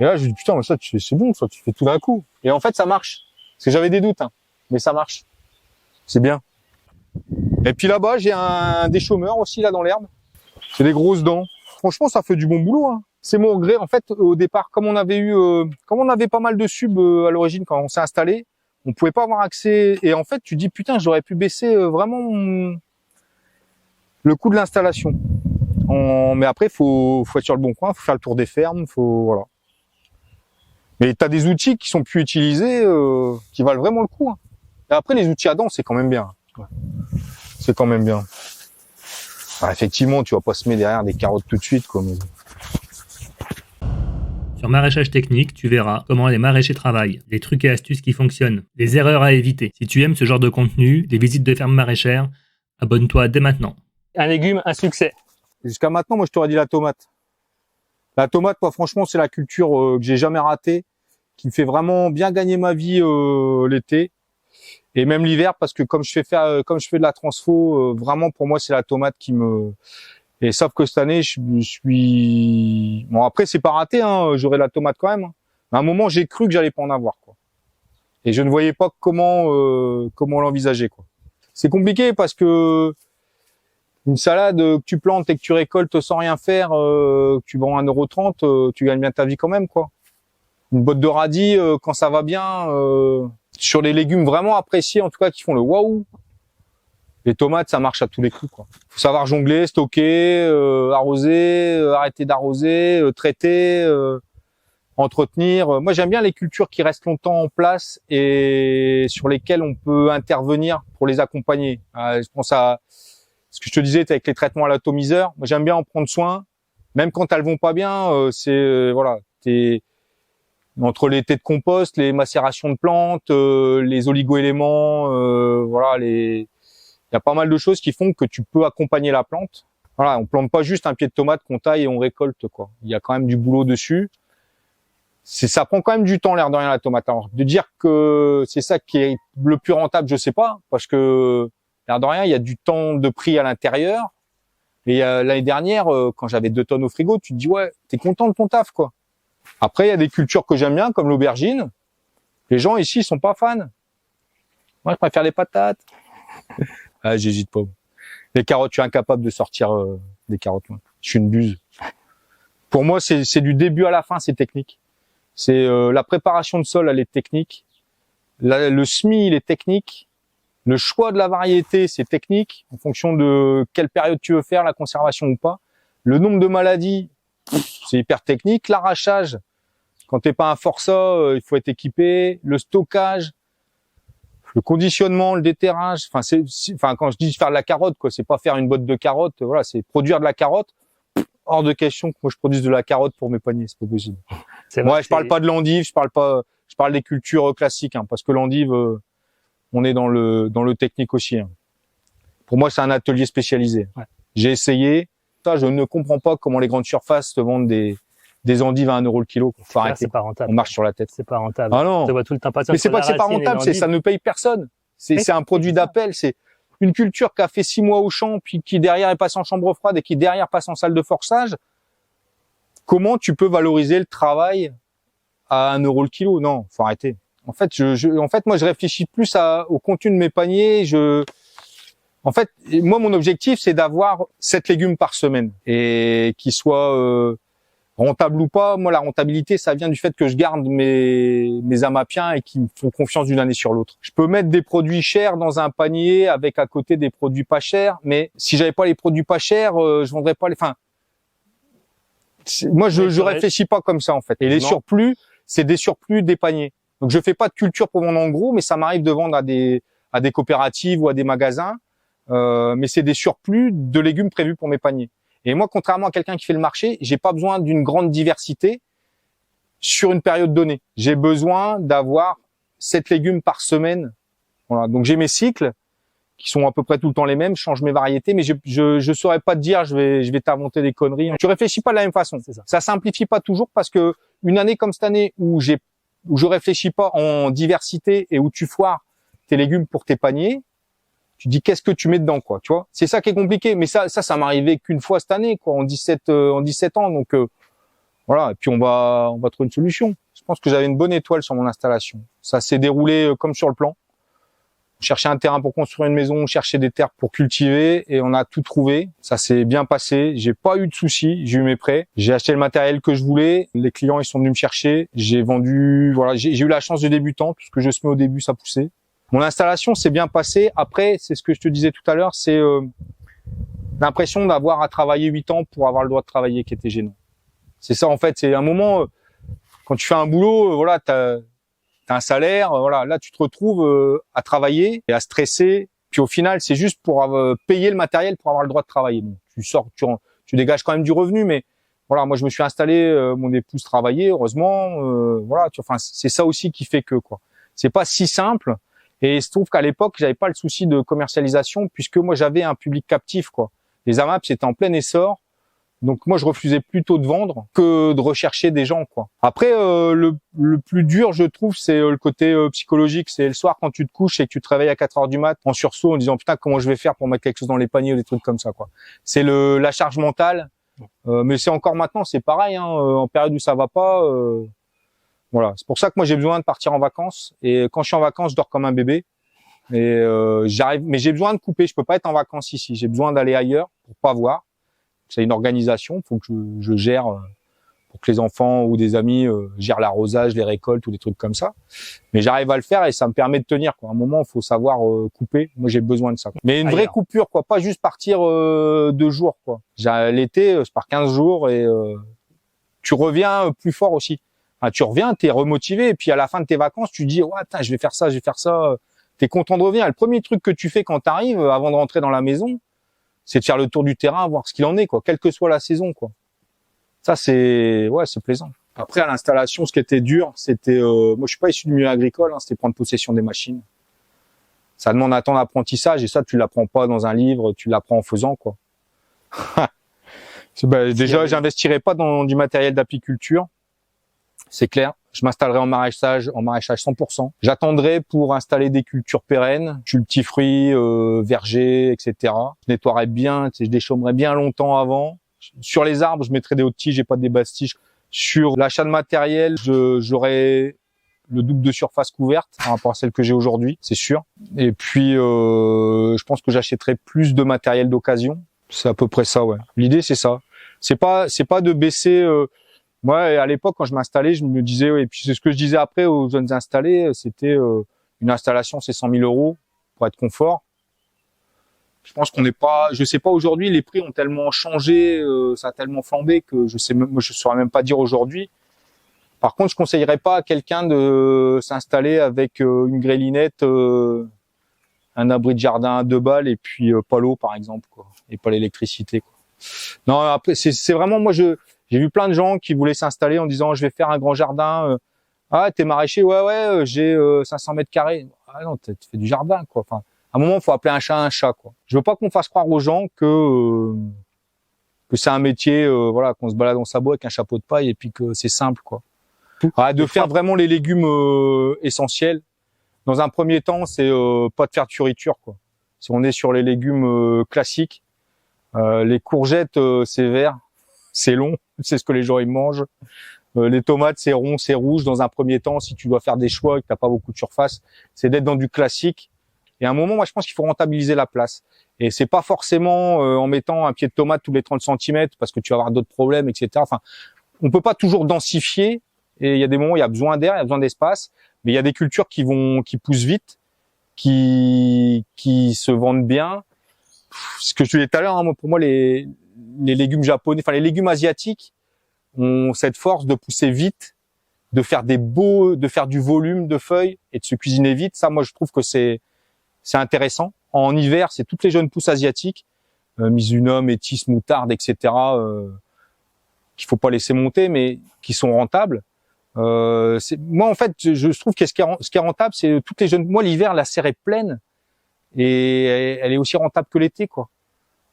Et là, je dis, putain, mais ça, c'est bon, ça, tu fais tout d'un coup. Et en fait, ça marche. Parce que j'avais des doutes, hein. Mais ça marche. C'est bien. Et puis là-bas, j'ai un déchômeur aussi, là, dans l'herbe. C'est des grosses dents. Franchement, ça fait du bon boulot, hein. C'est mon regret. En fait, au départ, comme on avait pas mal de subs à l'origine quand on s'est installé, on pouvait pas avoir accès. Et en fait, tu dis putain, j'aurais pu baisser vraiment le coût de l'installation. Mais après, faut être sur le bon coin, faut faire le tour des fermes, voilà. Mais t'as des outils qui sont plus utilisés, qui valent vraiment le coup. Hein. Et après, les outils à dents, c'est quand même bien. Ouais. C'est quand même bien. Alors, effectivement, tu vas pas semer derrière des carottes tout de suite, quoi. Mais... Sur Maraîchage Technique, tu verras comment les maraîchers travaillent, les trucs et astuces qui fonctionnent, les erreurs à éviter. Si tu aimes ce genre de contenu, des visites de fermes maraîchères, abonne-toi dès maintenant. Un légume, un succès. Jusqu'à maintenant, moi, je t'aurais dit la tomate. La tomate, moi, franchement, c'est la culture que j'ai jamais ratée, qui me fait vraiment bien gagner ma vie l'été et même l'hiver, parce que comme je fais de la transfo, vraiment pour moi, c'est la tomate qui me... Et sauf que cette année, je suis... Bon, après, c'est pas raté, hein, j'aurai la tomate quand même. Hein. Mais à un moment, j'ai cru que j'allais pas en avoir, quoi. Et je ne voyais pas comment l'envisager, quoi. C'est compliqué parce que une salade que tu plantes et que tu récoltes sans rien faire, que tu vends 1,30 €, tu gagnes bien ta vie quand même, quoi. Une botte de radis, quand ça va bien, sur les légumes vraiment appréciés, en tout cas, qui font le waouh. Les tomates, ça marche à tous les coups, quoi. Faut savoir jongler, stocker, arroser, arrêter d'arroser, traiter, entretenir. Moi, j'aime bien les cultures qui restent longtemps en place et sur lesquelles on peut intervenir pour les accompagner. Je pense à ce que je te disais avec les traitements à l'atomiseur. Moi, j'aime bien en prendre soin, même quand elles vont pas bien. Voilà, entre les tés de compost, les macérations de plantes, les oligo-éléments, voilà, il y a pas mal de choses qui font que tu peux accompagner la plante. Voilà, on plante pas juste un pied de tomate qu'on taille et on récolte, quoi. Il y a quand même du boulot dessus. Ça prend quand même du temps, l'air de rien, la tomate. Alors, de dire que c'est ça qui est le plus rentable, je sais pas, parce que l'air de rien, il y a du temps de prix à l'intérieur. Et l'année dernière, quand j'avais 2 tonnes au frigo, tu te dis ouais, t'es content de ton taf, quoi. Après, il y a des cultures que j'aime bien, comme l'aubergine. Les gens ici, ils sont pas fans. Moi, je préfère les patates. Ah, j'hésite pas. Les carottes, je suis incapable de sortir des carottes. Moi. Je suis une buse. Pour moi, c'est du début à la fin, c'est technique. C'est la préparation de sol, elle est technique. Le semis, il est technique. Le choix de la variété, c'est technique, en fonction de quelle période tu veux faire, la conservation ou pas. Le nombre de maladies, c'est hyper technique. L'arrachage, quand t'es pas un forçat, il faut être équipé. Le stockage, le conditionnement, le déterrage. Enfin, quand je dis faire de la carotte, quoi, c'est pas faire une botte de carottes. Voilà, c'est produire de la carotte. Hors de question que moi je produise de la carotte pour mes paniers, c'est pas possible. Moi, je parle pas de l'endive, je parle des cultures classiques, hein, parce que l'endive, on est dans le technique aussi. Hein. Pour moi, c'est un atelier spécialisé. Ouais. J'ai essayé. Ça, je ne comprends pas comment les grandes surfaces te vendent des endives à 1 € le kilo. Faut arrêter. C'est pas rentable. On marche sur la tête. C'est pas rentable. Ah non. Tu vois tout le temps mais c'est pas que c'est pas rentable, ça ne paye personne. C'est un produit d'appel. C'est une culture qui a fait 6 mois au champ, puis qui derrière est passée en chambre froide et qui derrière passe en salle de forçage. Comment tu peux valoriser le travail à 1 € le kilo? Non, faut arrêter. En fait, moi, je réfléchis plus au contenu de mes paniers. En fait, moi, mon objectif, c'est d'avoir 7 légumes par semaine et qu'ils soient rentables ou pas. Moi, la rentabilité, ça vient du fait que je garde mes amapiens et qu'ils me font confiance d'une année sur l'autre. Je peux mettre des produits chers dans un panier avec à côté des produits pas chers, mais si j'avais pas les produits pas chers, je vendrais pas les. Enfin, moi, je réfléchis pas comme ça en fait. Et les surplus, c'est des surplus des paniers. Donc, je fais pas de culture pour vendre en gros, mais ça m'arrive de vendre à des coopératives ou à des magasins. Mais c'est des surplus de légumes prévus pour mes paniers. Et moi, contrairement à quelqu'un qui fait le marché, j'ai pas besoin d'une grande diversité sur une période donnée. J'ai besoin d'avoir 7 légumes par semaine. Voilà. Donc j'ai mes cycles qui sont à peu près tout le temps les mêmes, je change mes variétés, mais je saurais pas te dire, je vais t'inventer des conneries. Tu réfléchis pas de la même façon. Ça simplifie pas toujours parce que une année comme cette année où je réfléchis pas en diversité et où tu foires tes légumes pour tes paniers, tu dis qu'est-ce que tu mets dedans, quoi, tu vois. C'est ça qui est compliqué, mais ça m'est arrivé qu'une fois cette année, quoi, en 17 ans, donc voilà. Et puis on va trouver une solution. Je pense que j'avais une bonne étoile sur mon installation. Ça s'est déroulé comme sur le plan. On cherchait un terrain pour construire une maison, on cherchait des terres pour cultiver et on a tout trouvé. Ça s'est bien passé. J'ai pas eu de soucis. J'ai eu mes prêts. J'ai acheté le matériel que je voulais. Les clients, ils sont venus me chercher. J'ai vendu, voilà, j'ai eu la chance de débutant. Tout ce que je semais au début, ça poussait. Mon installation s'est bien passée. Après, c'est ce que je te disais tout à l'heure, c'est l'impression d'avoir à travailler 8 ans pour avoir le droit de travailler qui était gênant. C'est ça, en fait. C'est un moment, quand tu fais un boulot, voilà, t'as un salaire, voilà. Là, tu te retrouves à travailler et à stresser. Puis au final, c'est juste pour payer le matériel pour avoir le droit de travailler. Bon, tu sors, tu dégages quand même du revenu, mais voilà, moi je me suis installé, mon épouse travaillait, heureusement. Voilà, enfin, c'est ça aussi qui fait que quoi. C'est pas si simple. Et il se trouve qu'à l'époque, j'avais pas le souci de commercialisation puisque moi j'avais un public captif quoi. Les AMAP c'était en plein essor. Donc moi je refusais plutôt de vendre que de rechercher des gens quoi. Après le plus dur je trouve c'est le côté psychologique, c'est le soir quand tu te couches et que tu te réveilles à 4 heures du mat en sursaut en disant putain comment je vais faire pour mettre quelque chose dans les paniers ou des trucs comme ça quoi. C'est la charge mentale mais c'est encore maintenant c'est pareil hein, en période où ça va pas voilà, c'est pour ça que moi j'ai besoin de partir en vacances et quand je suis en vacances je dors comme un bébé et j'arrive mais j'ai besoin de couper, je peux pas être en vacances ici, j'ai besoin d'aller ailleurs pour pas voir. C'est une organisation, faut que je gère pour que les enfants ou des amis gèrent l'arrosage, les récoltes ou des trucs comme ça. Mais j'arrive à le faire et ça me permet de tenir quoi. À un moment, il faut savoir couper. Moi, j'ai besoin de ça. Quoi. Mais une vraie coupure quoi, pas juste partir 2 jours quoi. L'été, c'est par 15 jours et tu reviens plus fort aussi. Enfin, tu reviens, t'es remotivé et puis à la fin de tes vacances, tu dis ouais, je vais faire ça, je vais faire ça. T'es content de revenir. Et le premier truc que tu fais quand t'arrives avant de rentrer dans la maison, c'est de faire le tour du terrain, voir ce qu'il en est, quoi, quelle que soit la saison, quoi. Ça, c'est plaisant. Après, à l'installation, ce qui était dur, c'était, moi, je suis pas issu du milieu agricole, hein, c'était prendre possession des machines. Ça demande un temps d'apprentissage et ça, tu l'apprends pas dans un livre, tu l'apprends en faisant, quoi. Déjà, j'investirais pas dans du matériel d'apiculture, c'est clair. Je m'installerai en maraîchage 100%. J'attendrai pour installer des cultures pérennes, fruits, vergers, etc. Je nettoierai bien, je déchaumerai bien longtemps avant. Sur les arbres, je mettrai des hautes tiges et pas des basses tiges. Sur l'achat de matériel, j'aurai le double de surface couverte par rapport à celle que j'ai aujourd'hui, c'est sûr. Et puis, je pense que j'achèterai plus de matériel d'occasion. C'est à peu près ça, ouais. L'idée, c'est ça. C'est pas de baisser. Moi, à l'époque, quand je m'installais, je me disais, et puis c'est ce que je disais après aux jeunes installés, c'était une installation, c'est 100 000 € pour être confort. Je pense qu'on n'est pas, je sais pas aujourd'hui, les prix ont tellement changé, ça a tellement flambé que je saurais même pas dire aujourd'hui. Par contre, je conseillerais pas à quelqu'un de s'installer avec une grêlinette, un abri de jardin à 2 balles et puis pas l'eau par exemple, quoi, et pas l'électricité, quoi. Non, après c'est vraiment moi j'ai vu plein de gens qui voulaient s'installer en disant je vais faire un grand jardin. Ah, t'es maraîcher? Ouais, j'ai 500 mètres carrés. Ah non, tu fais du jardin, quoi. Enfin, à un moment, il faut appeler un chat, quoi. Je veux pas qu'on fasse croire aux gens que c'est un métier, voilà, qu'on se balade dans sa boîte avec un chapeau de paille et puis que c'est simple, quoi. Ah, de faire vraiment les légumes essentiels. Dans un premier temps, c'est pas de faire de fioriture, quoi. Si on est sur les légumes classiques, les courgettes, c'est vert, c'est long, c'est ce que les gens ils mangent. Les tomates, c'est rond, c'est rouge. Dans un premier temps, si tu dois faire des choix et que t'as pas beaucoup de surface, c'est d'être dans du classique. Et à un moment, moi, je pense qu'il faut rentabiliser la place. Et c'est pas forcément en mettant un pied de tomate tous les 30 cm parce que tu vas avoir d'autres problèmes, etc. Enfin, on peut pas toujours densifier. Et il y a des moments où il y a besoin d'air, il y a besoin d'espace. Mais il y a des cultures qui poussent vite, qui se vendent bien. Ce que je te disais tout à l'heure, hein, pour moi, les légumes japonais, enfin les légumes asiatiques ont cette force de pousser vite, de faire du volume de feuilles et de se cuisiner vite. Ça, moi, je trouve que c'est intéressant. En hiver, c'est toutes les jeunes pousses asiatiques, Mizuno, Métis, Moutarde, etc. Qu'il faut pas laisser monter, mais qui sont rentables. Moi, en fait, je trouve que ce qui est rentable, c'est toutes les jeunes. Moi, l'hiver, la serre est pleine et elle est aussi rentable que l'été, quoi.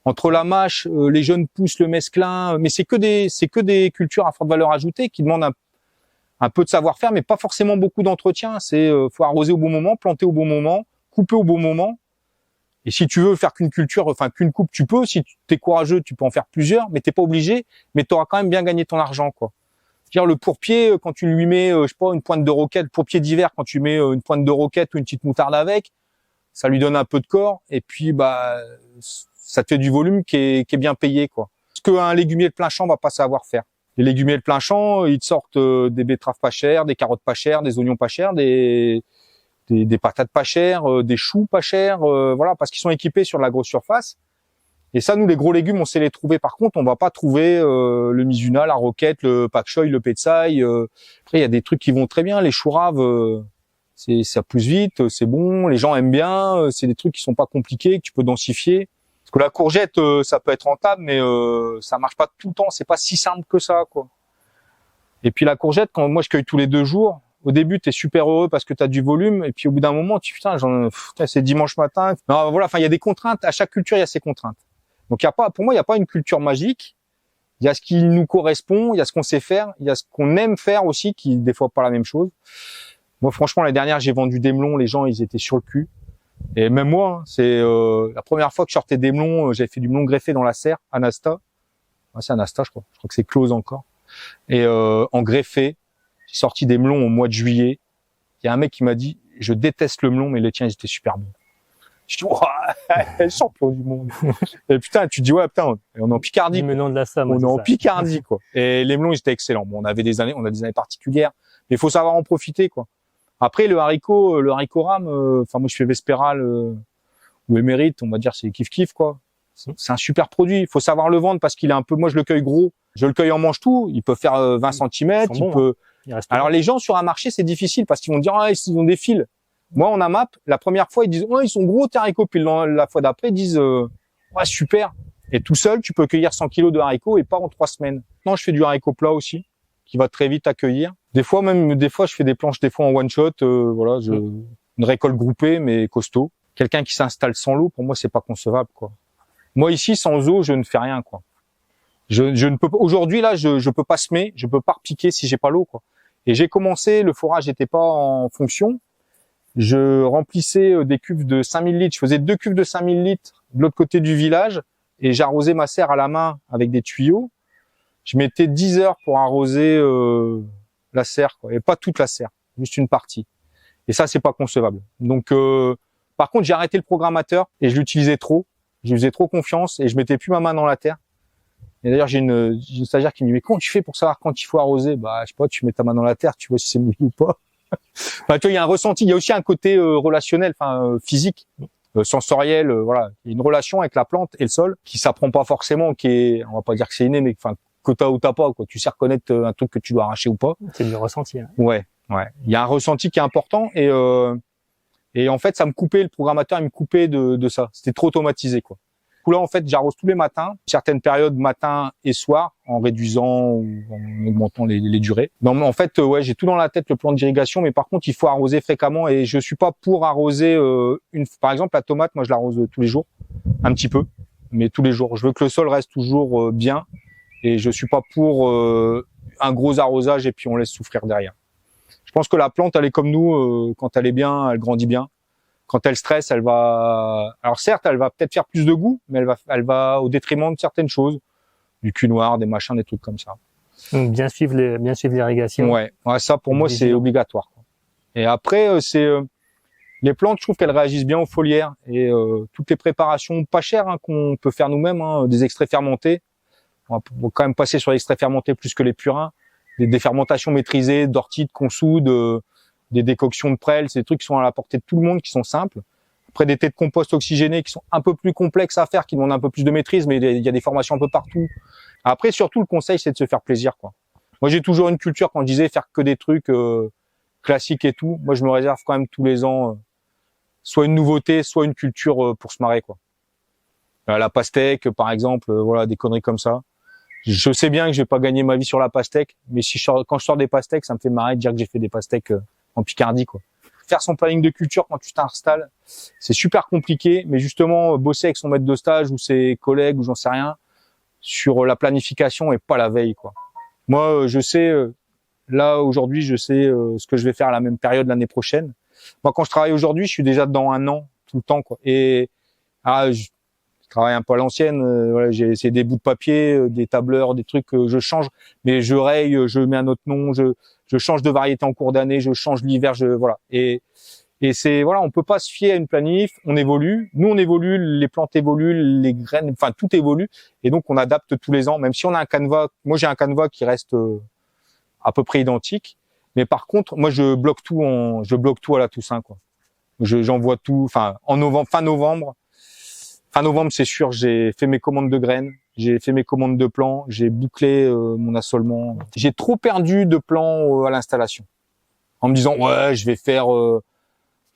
Entre la mâche, les jeunes pousses, le mesclin, mais c'est que des cultures à forte valeur ajoutée qui demandent un peu de savoir-faire, mais pas forcément beaucoup d'entretien. Faut arroser au bon moment, planter au bon moment, couper au bon moment. Et si tu veux faire qu'une coupe, tu peux. Si tu es courageux, tu peux en faire plusieurs, mais t'es pas obligé. Mais tu auras quand même bien gagné ton argent, quoi. C'est-à-dire le pourpier, quand tu lui mets, je sais pas, une pointe de roquette, pourpier d'hiver, quand tu mets une pointe de roquette ou une petite moutarde avec, ça lui donne un peu de corps, et puis ça te fait du volume qui est bien payé, quoi. Ce qu'un légumier de plein champ va pas savoir faire. Les légumiers de plein champ, ils te sortent des betteraves pas chères, des carottes pas chères, des oignons pas chers, des patates pas chères, des choux pas chers, voilà, parce qu'ils sont équipés sur de la grosse surface. Et ça, nous, les gros légumes, on sait les trouver. Par contre, on va pas trouver le mizuna, la roquette, le pak choi, le petsai. Après, il y a des trucs qui vont très bien. Les choux raves, ça pousse vite, c'est bon. Les gens aiment bien. C'est des trucs qui sont pas compliqués, que tu peux densifier. Parce que la courgette, ça peut être rentable, mais ça marche pas tout le temps. C'est pas si simple que ça, quoi. Et puis la courgette, quand moi je cueille tous les 2 jours, au début, t'es super heureux parce que t'as du volume, et puis au bout d'un moment, putain, c'est dimanche matin. Non, voilà, enfin, il y a des contraintes. À chaque culture, il y a ses contraintes. Donc pour moi, il y a pas une culture magique. Il y a ce qui nous correspond, il y a ce qu'on sait faire, il y a ce qu'on aime faire aussi, qui des fois pas la même chose. Moi, franchement, l'année dernière, j'ai vendu des melons, les gens, ils étaient sur le cul. Et même moi, c'est la première fois que je sortais des melons, j'avais fait du melon greffé dans la serre, à Nasta. Ouais, c'est à Nasta, je crois. Je crois que c'est close encore. Et en greffé, j'ai sorti des melons au mois de juillet. Il y a un mec qui m'a dit, je déteste le melon, mais les tiens, ils étaient super bons. Je dis, ouais, champion du monde. Et putain, tu te dis, ouais, putain, on est en Picardie. Le melon de la Somme. On est en Picardie, quoi. Et les melons, ils étaient excellents. Bon, on a des années particulières, mais il faut savoir en profiter, quoi. Après, le haricot rame, enfin, moi, je fais Vespéral, ou Émérite, on va dire, c'est kiff-kiff, quoi. C'est un super produit. Il faut savoir le vendre parce qu'il est un peu, moi, je le cueille gros. Je le cueille en mange-tout. Il peut faire 20 cm. Alors, les gens sur un marché, c'est difficile parce qu'ils vont dire, ah, ils ont des fils. Moi, en AMAP, la première fois, ils disent, oh, ils sont gros tes haricots. Puis la fois d'après, ils disent, ouais, super. Et tout seul, tu peux cueillir 100 kilos de haricots et pas en 3 semaines. Non, je fais du haricot plat aussi, qui va très vite à cueillir. Des fois, je fais des planches, des fois en one shot, voilà, une récolte groupée, mais costaud. Quelqu'un qui s'installe sans l'eau, pour moi, c'est pas concevable, quoi. Moi, ici, sans eau, je ne fais rien, quoi. Je ne peux pas, aujourd'hui, là, je peux pas semer, je peux pas repiquer si j'ai pas l'eau, quoi. Et j'ai commencé, le forage n'était pas en fonction. Je remplissais des cuves de 5000 litres. Je faisais 2 cuves de 5000 litres de l'autre côté du village et j'arrosais ma serre à la main avec des tuyaux. Je mettais 10 heures pour arroser la serre, quoi. Et pas toute la serre, juste une partie. Et ça, c'est pas concevable. Donc, par contre, j'ai arrêté le programmateur et je l'utilisais trop. Je lui faisais trop confiance et je mettais plus ma main dans la terre. Et d'ailleurs, j'ai une stagiaire qui me dit, mais comment tu fais pour savoir quand il faut arroser? Bah, je sais pas, tu mets ta main dans la terre, tu vois si c'est mouillé ou pas. Enfin, tu vois, il y a un ressenti, il y a aussi un côté relationnel, enfin physique, sensoriel, voilà. Il y a une relation avec la plante et le sol qui s'apprend pas forcément, qui est, on va pas dire que c'est inné, mais enfin que t'as ou t'as pas, quoi. Tu sais reconnaître un truc que tu dois arracher ou pas. C'est du ressenti. Hein. Ouais. Il y a un ressenti qui est important et en fait, ça me coupait, le programmateur, il me coupait de ça. C'était trop automatisé, quoi. Du coup, là, en fait, j'arrose tous les matins, certaines périodes matin et soir, en réduisant ou en augmentant les durées. Non, mais en fait, ouais, j'ai tout dans la tête, le plan d'irrigation, mais par contre, il faut arroser fréquemment et je suis pas pour arroser par exemple, la tomate, moi, je l'arrose tous les jours, un petit peu, mais tous les jours. Je veux que le sol reste toujours bien et je suis pas pour un gros arrosage et puis on laisse souffrir derrière. Je pense que la plante, elle est comme nous, quand elle est bien, elle grandit bien. Quand elle stresse, elle va, alors certes, elle va peut-être faire plus de goût, mais elle va au détriment de certaines choses, du cul noir, des machins, des trucs comme ça. Donc bien suivre l'irrigation. Ouais, ça pour moi c'est obligatoire. Et après les plantes, je trouve qu'elles réagissent bien aux foliaires et toutes les préparations pas chères qu'on peut faire nous-mêmes, des extraits fermentés. On va quand même passer sur les extraits fermentés plus que les purins, des fermentations maîtrisées, d'ortie, de consoude, des décoctions de prêle, c'est des trucs qui sont à la portée de tout le monde, qui sont simples. Après, des thés de compost oxygénés qui sont un peu plus complexes à faire, qui demandent un peu plus de maîtrise, mais il y a des formations un peu partout. Après, surtout, le conseil, c'est de se faire plaisir, quoi. Moi, j'ai toujours une culture, quand je disais faire que des trucs classiques et tout, moi, je me réserve quand même tous les ans soit une nouveauté, soit une culture pour se marrer, quoi. La pastèque, par exemple, voilà, des conneries comme ça. Je sais bien que je vais pas gagner ma vie sur la pastèque, mais quand je sors des pastèques, ça me fait marrer de dire que j'ai fait des pastèques en Picardie, quoi. Faire son planning de culture quand tu t'installes, c'est super compliqué, mais justement, bosser avec son maître de stage ou ses collègues ou j'en sais rien, sur la planification et pas la veille, quoi. Moi, je sais, là, aujourd'hui, je sais ce que je vais faire à la même période l'année prochaine. Moi, quand je travaille aujourd'hui, je suis déjà dedans 1 an, tout le temps, quoi. Et, je travaille un peu à l'ancienne, voilà, c'est des bouts de papier, des tableurs, des trucs que je change, mais je raye, je mets un autre nom, je change de variété en cours d'année, je change l'hiver, voilà. Et Et c'est voilà, on peut pas se fier à une planif. On évolue, nous on évolue, les plantes évoluent, les graines, enfin tout évolue, et donc on adapte tous les ans. Même si on a un canevas, moi j'ai un canevas qui reste à peu près identique, mais par contre moi je bloque tout à la Toussaint quoi. J'envoie tout, enfin en novembre, fin novembre c'est sûr, j'ai fait mes commandes de graines, j'ai fait mes commandes de plants, j'ai bouclé mon assolement. J'ai trop perdu de plants à l'installation, en me disant ouais je vais faire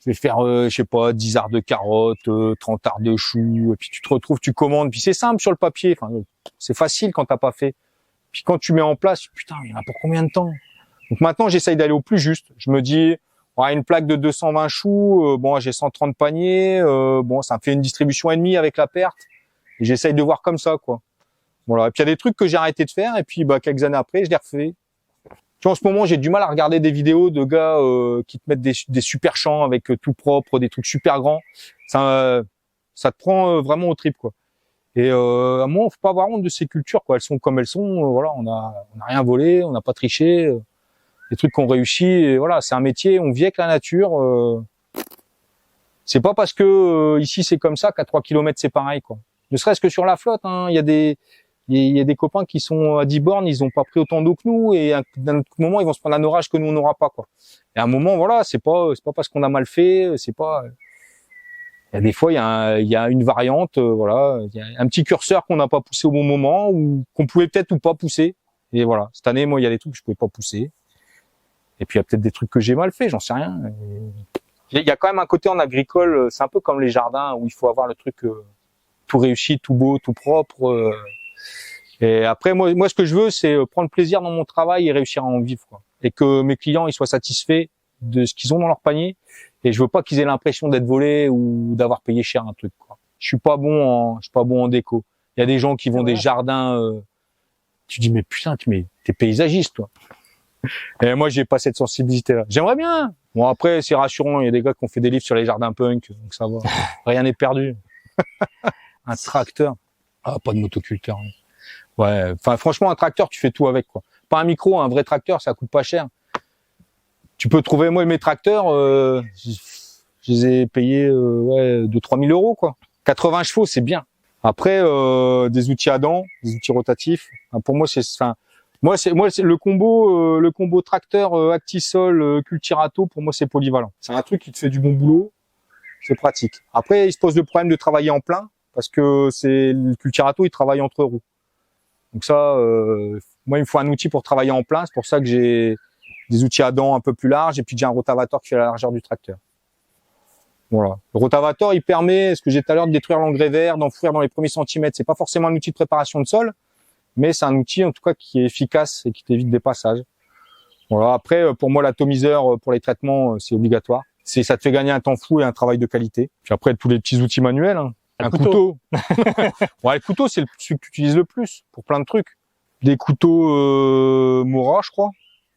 je sais pas 10 arts de carottes, 30 arts de choux, et puis tu te retrouves, tu commandes, puis c'est simple sur le papier, enfin c'est facile quand t'as pas fait. Puis quand tu mets en place, putain, il y en a pour combien de temps? Donc maintenant, j'essaye d'aller au plus juste. Je me dis, ouais, une plaque de 220 choux, bon, j'ai 130 paniers, bon, ça me fait une distribution et demie avec la perte. Et j'essaye de voir comme ça, quoi. Voilà. Et puis il y a des trucs que j'ai arrêté de faire, et puis bah quelques années après, je les refais. Tu vois, en ce moment, j'ai du mal à regarder des vidéos de gars qui te mettent des super champs avec tout propre, des trucs super grands. Ça te prend vraiment au trip, quoi. Et moi, faut pas avoir honte de ces cultures, quoi. Elles sont comme elles sont. Voilà, on a rien volé, on n'a pas triché. Les trucs qu'on réussit, et voilà, c'est un métier. On vit avec la nature. C'est pas parce que ici c'est comme ça qu'à 3 kilomètres c'est pareil, quoi. Ne serait-ce que sur la flotte, hein, il y a des copains qui sont à 10 bornes, ils ont pas pris autant d'eau que nous, et d'un autre moment ils vont se prendre un orage que nous on n'aura pas, quoi. Et à un moment, voilà, c'est pas parce qu'on a mal fait, c'est pas. Il y a des fois, il y a une variante, voilà, il y a un petit curseur qu'on n'a pas poussé au bon moment, ou qu'on pouvait peut-être ou pas pousser. Et voilà, cette année, moi, il y a des trucs que je pouvais pas pousser. Et puis il y a peut-être des trucs que j'ai mal fait, j'en sais rien. Il y a quand même un côté en agricole, c'est un peu comme les jardins où il faut avoir le truc tout réussi, tout beau, tout propre. Et après, moi, ce que je veux, c'est prendre plaisir dans mon travail et réussir à en vivre, quoi. Et que mes clients, ils soient satisfaits de ce qu'ils ont dans leur panier. Et je veux pas qu'ils aient l'impression d'être volés ou d'avoir payé cher un truc, quoi. Je suis pas bon en déco. Il y a des gens qui vont des jardins. Tu dis mais putain, t'es paysagiste, toi. Et moi, j'ai pas cette sensibilité-là. J'aimerais bien. Bon, après, c'est rassurant. Il y a des gars qui ont fait des livres sur les jardins punk, donc ça va. Rien n'est perdu. Un tracteur. Ah, pas de motoculteur. Ouais. Enfin, franchement, un tracteur, tu fais tout avec, quoi. Pas un micro, un vrai tracteur, ça coûte pas cher. Tu peux trouver, moi, mes tracteurs, je les ai payés, 2-3 000 euros, quoi. 80 chevaux, c'est bien. Après, des outils à dents, des outils rotatifs. Enfin, pour moi, c'est le combo tracteur, Actisol, Cultirato, pour moi, c'est polyvalent. C'est un truc qui te fait du bon boulot. C'est pratique. Après, il se pose le problème de travailler en plein, parce que le Cultirato, il travaille entre roues. Donc ça, moi, il me faut un outil pour travailler en plein. C'est pour ça que j'ai des outils à dents un peu plus larges, et puis j'ai un rotavator qui fait la largeur du tracteur. Voilà. Le rotavator, il permet, ce que j'ai dit tout à l'heure, de détruire l'engrais vert, d'enfouir dans les premiers centimètres. C'est pas forcément un outil de préparation de sol, mais c'est un outil, en tout cas, qui est efficace et qui t'évite des passages. Voilà. Après, pour moi, l'atomiseur, pour les traitements, c'est obligatoire. Ça te fait gagner un temps fou et un travail de qualité. Puis après, tous les petits outils manuels, hein. Un couteau. Ouais, le couteau, c'est celui que tu utilises le plus pour plein de trucs. Des couteaux, Mora, je crois.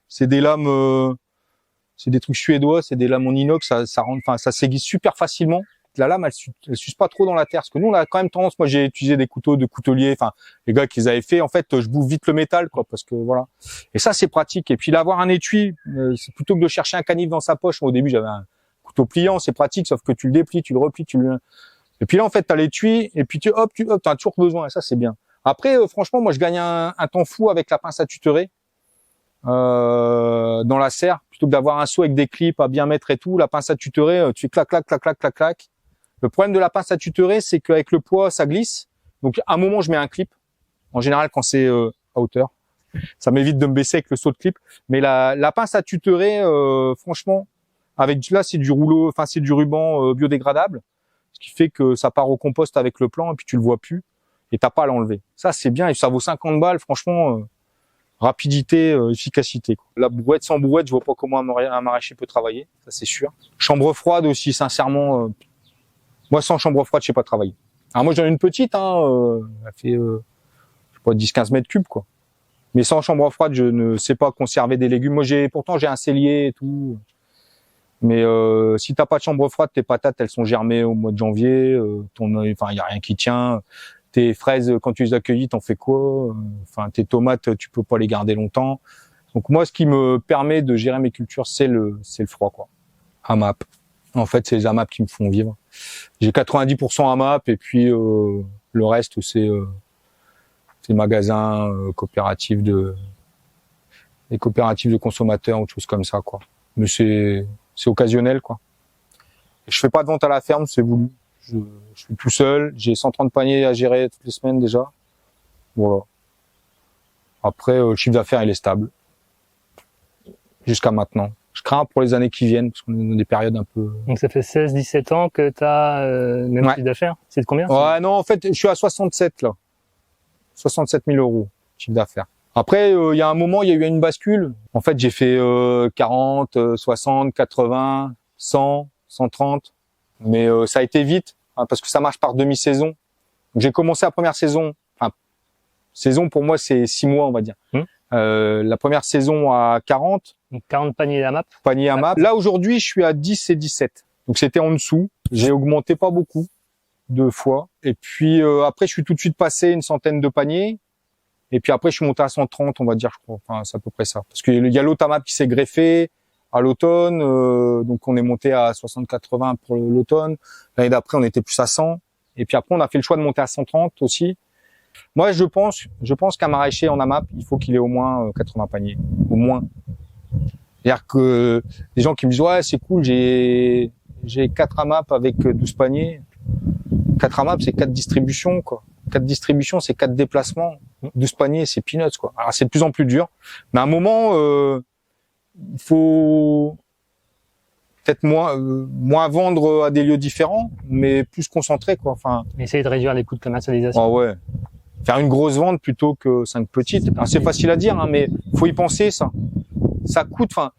C'est des lames, c'est des trucs suédois, c'est des lames en inox, ça s'aiguise super facilement. La lame, elle s'use pas trop dans la terre. Parce que nous, on a quand même tendance, moi, j'ai utilisé des couteaux de coutelier, enfin, les gars qui les avaient fait, en fait, je bouffe vite le métal, quoi, parce que voilà. Et ça, c'est pratique. Et puis, l'avoir un étui, c'est plutôt que de chercher un canif dans sa poche. Moi, au début, j'avais un couteau pliant, c'est pratique, sauf que tu le déplies, tu le replies, et puis là, en fait, t'as l'étui, et puis t'as toujours besoin, et ça, c'est bien. Après, franchement, moi, je gagne un temps fou avec la pince à tutorer. Dans la serre, plutôt que d'avoir un seau avec des clips à bien mettre et tout, la pince à tutorer, tu fais clac, clac, clac, clac, clac, clac. Le problème de la pince à tutorer, c'est qu'avec le poids, ça glisse. Donc, à un moment, je mets un clip. En général, quand c'est à hauteur, ça m'évite de me baisser avec le seau de clip. Mais la pince à tutorer, franchement, là, c'est du rouleau, enfin, c'est du ruban biodégradable, ce qui fait que ça part au compost avec le plan et puis tu le vois plus et t'as pas à l'enlever. Ça, c'est bien et ça vaut 50 balles, franchement. Rapidité, efficacité, quoi. La brouette, sans brouette, je vois pas comment un maraîcher peut travailler, ça c'est sûr. Chambre froide aussi, sincèrement, moi sans chambre froide, je sais pas travailler. Alors moi j'en ai une petite, elle fait, je sais pas, 10-15 mètres cubes, quoi. Mais sans chambre froide, je ne sais pas conserver des légumes. Moi pourtant j'ai un cellier et tout. Mais si t'as pas de chambre froide, tes patates elles sont germées au mois de janvier, il y a rien qui tient. Tes fraises, quand tu les accueillis, t'en fais quoi? Enfin, tes tomates, tu peux pas les garder longtemps. Donc moi, ce qui me permet de gérer mes cultures, c'est le froid, quoi. AMAP. En fait, c'est les AMAP qui me font vivre. J'ai 90% AMAP et puis le reste, c'est magasins, les coopératives de consommateurs ou des choses comme ça, quoi. Mais c'est occasionnel, quoi. Je fais pas de vente à la ferme, c'est voulu. Je suis tout seul, j'ai 130 paniers à gérer toutes les semaines déjà. Voilà. Après, le chiffre d'affaires, il est stable. Jusqu'à maintenant. Je crains pour les années qui viennent, parce qu'on est dans des périodes un peu... Donc ça fait 16-17 ans que tu as même chiffre d'affaires. C'est de combien? Ouais, non, en fait, je suis à 67, là. 67 000 euros, chiffre d'affaires. Après, il y a un moment, il y a eu une bascule. En fait, j'ai fait 40, 60, 80, 100, 130. Mais ça a été vite, hein, parce que ça marche par demi-saison. J'ai commencé la première saison. Enfin, saison pour moi, c'est 6 mois, on va dire. La première saison à 40. Donc 40 paniers AMAP. Paniers AMAP. Là, aujourd'hui, je suis à 10 et 17. Donc c'était en dessous. J'ai augmenté pas beaucoup, 2 fois. Et puis après, je suis tout de suite passé une centaine de paniers. Et puis après, je suis monté à 130, on va dire, je crois. Enfin, c'est à peu près ça. Parce qu'il y a l'autre AMAP qui s'est greffé à l'automne. Donc on est monté à 60-80 pour l'automne. L'année d'après, on était plus à 100. Et puis après, on a fait le choix de monter à 130 aussi. Moi, je pense qu'un maraîcher en AMAP, il faut qu'il ait au moins 80 paniers. Au moins. C'est-à-dire que les gens qui me disent, ouais, c'est cool, j'ai 4 AMAP avec 12 paniers. 4 AMAP, c'est 4 distributions, quoi. 4 distributions, c'est 4 déplacements. 12 paniers, c'est peanuts, quoi. Alors, c'est de plus en plus dur. Mais à un moment, il faut peut-être moins vendre à des lieux différents, mais plus concentré, quoi. Enfin. Essayer de réduire les coûts de commercialisation. Ah ouais. Faire une grosse vente plutôt que 5 petites. C'est facile à dire, hein, mais faut y penser, ça. Ça coûte, enfin,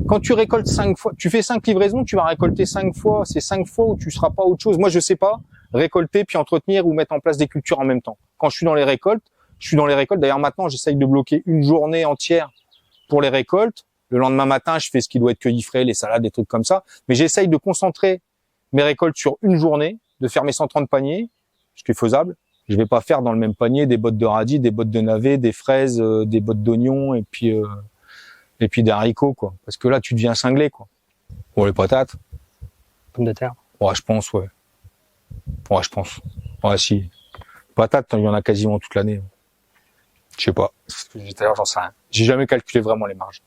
quand tu récoltes 5 fois, tu fais 5 livraisons, tu vas récolter 5 fois. C'est 5 fois où tu seras pas autre chose. Moi, je sais pas récolter puis entretenir ou mettre en place des cultures en même temps. Quand je suis dans les récoltes, D'ailleurs, maintenant, j'essaye de bloquer une journée entière pour les récoltes. Le lendemain matin, je fais ce qui doit être cueilli frais, les salades, des trucs comme ça. Mais j'essaye de concentrer mes récoltes sur une journée, de faire mes 130 paniers, ce qui est faisable. Je vais pas faire dans le même panier des bottes de radis, des bottes de navets, des fraises, des bottes d'oignons et puis des haricots, quoi. Parce que là, tu deviens cinglé, quoi. Pour les patates. Pommes de terre. Ouais, je pense, ouais. Ouais, je pense. Ouais, si. Patates, il y en a quasiment toute l'année. Je sais pas. Ce que j'ai dit tout à l'heure, j'en sais rien. J'ai jamais calculé vraiment les marges.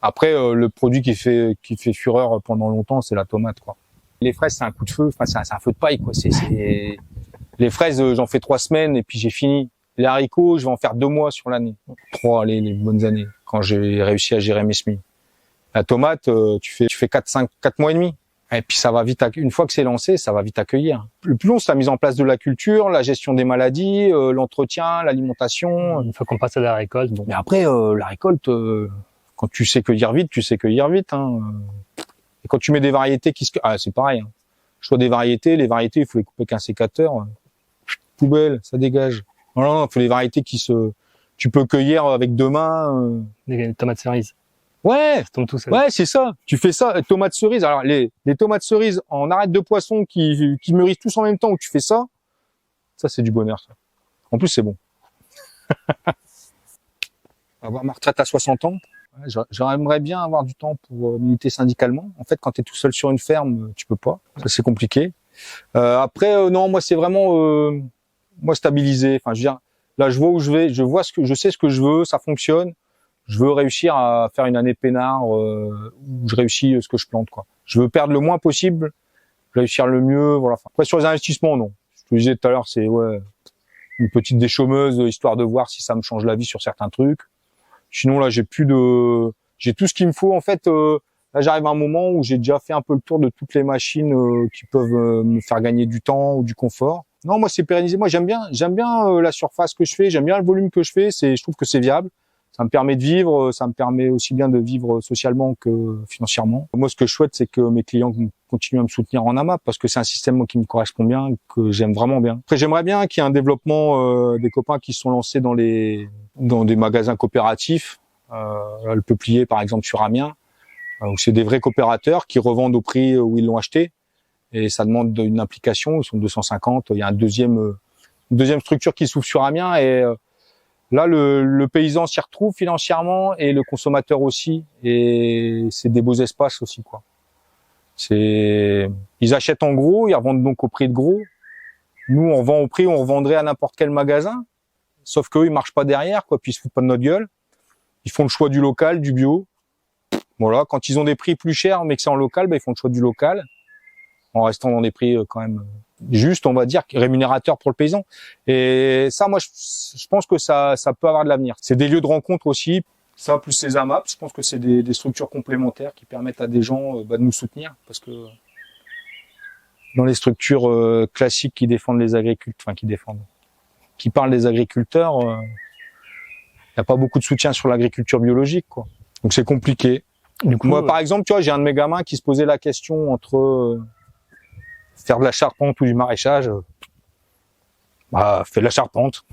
Après, le produit qui fait fureur pendant longtemps, c'est la tomate, quoi. Les fraises, c'est un coup de feu. Enfin, c'est un feu de paille, quoi. Les fraises, j'en fais 3 semaines et puis j'ai fini. Les haricots, je vais en faire 2 mois sur l'année. 3, allez, les bonnes années. Quand j'ai réussi à gérer mes semis. La tomate, tu fais 4 mois et demi. Et puis ça va vite, une fois que c'est lancé, ça va vite accueillir. Le plus long, c'est la mise en place de la culture, la gestion des maladies, l'entretien, l'alimentation. Une fois qu'on passe à la récolte, bon. Mais après, la récolte, quand tu sais cueillir vite, hein. Et quand tu mets des variétés c'est pareil, hein. Je vois des variétés, les variétés, il faut les couper avec un sécateur. Poubelle, ça dégage. Non, il faut les variétés tu peux cueillir avec 2 mains. Des tomates cerises. Ouais, ça tombe tout seul. Ouais, c'est ça. Tu fais ça, tomates cerises. Alors les tomates cerises en arête de poisson qui mûrissent tous en même temps, où tu fais ça c'est du bonheur, ça. En plus, c'est bon. Avoir ma retraite à 60 ans, j'aimerais bien avoir du temps pour militer syndicalement. En fait, quand tu es tout seul sur une ferme, tu peux pas. Ça, c'est compliqué. Après, non, moi, c'est vraiment stabiliser. Enfin, je veux dire, là, je vois où je vais, je sais ce que je veux, ça fonctionne. Je veux réussir à faire une année peinard où je réussis ce que je plante, quoi. Je veux perdre le moins possible, réussir le mieux, voilà. Après, sur les investissements, non. Je te disais tout à l'heure, c'est une petite déchômeuse, histoire de voir si ça me change la vie sur certains trucs. Sinon, là, j'ai tout ce qu'il me faut. En fait, là, j'arrive à un moment où j'ai déjà fait un peu le tour de toutes les machines qui peuvent me faire gagner du temps ou du confort. Non, moi, c'est pérenniser. Moi, j'aime bien la surface que je fais, j'aime bien le volume que je fais. Je trouve que c'est viable. Ça me permet de vivre, ça me permet aussi bien de vivre socialement que financièrement. Moi, ce que je souhaite, c'est que mes clients continuent à me soutenir en AMAP parce que c'est un système qui me correspond bien, que j'aime vraiment bien. Après, j'aimerais bien qu'il y ait un développement des copains qui se sont lancés dans des magasins coopératifs, le Peuplier par exemple sur Amiens, où c'est des vrais coopérateurs qui revendent au prix où ils l'ont acheté et ça demande une implication. Ils sont 250. Il y a une deuxième structure qui s'ouvre sur Amiens et là, le paysan s'y retrouve financièrement et le consommateur aussi. Et c'est des beaux espaces aussi, quoi. Ils achètent en gros, ils revendent donc au prix de gros. Nous, on vend au prix où on revendrait à n'importe quel magasin. Sauf qu'eux, ils marchent pas derrière, quoi, puis ils se foutent pas de notre gueule. Ils font le choix du local, du bio. Voilà. Quand ils ont des prix plus chers, mais que c'est en local, ils font le choix du local. En restant dans des prix quand même justes, on va dire, rémunérateurs pour le paysan. Et ça, moi, je pense que ça peut avoir de l'avenir. C'est des lieux de rencontre aussi. Ça, plus ces AMAP, je pense que c'est des structures complémentaires qui permettent à des gens de nous soutenir. Parce que dans les structures classiques qui défendent les agriculteurs, qui parlent des agriculteurs, il n'y a pas beaucoup de soutien sur l'agriculture biologique, quoi. Donc c'est compliqué. Du coup, moi, par exemple, tu vois, j'ai un de mes gamins qui se posait la question entre faire de la charpente ou du maraîchage. Fais de la charpente.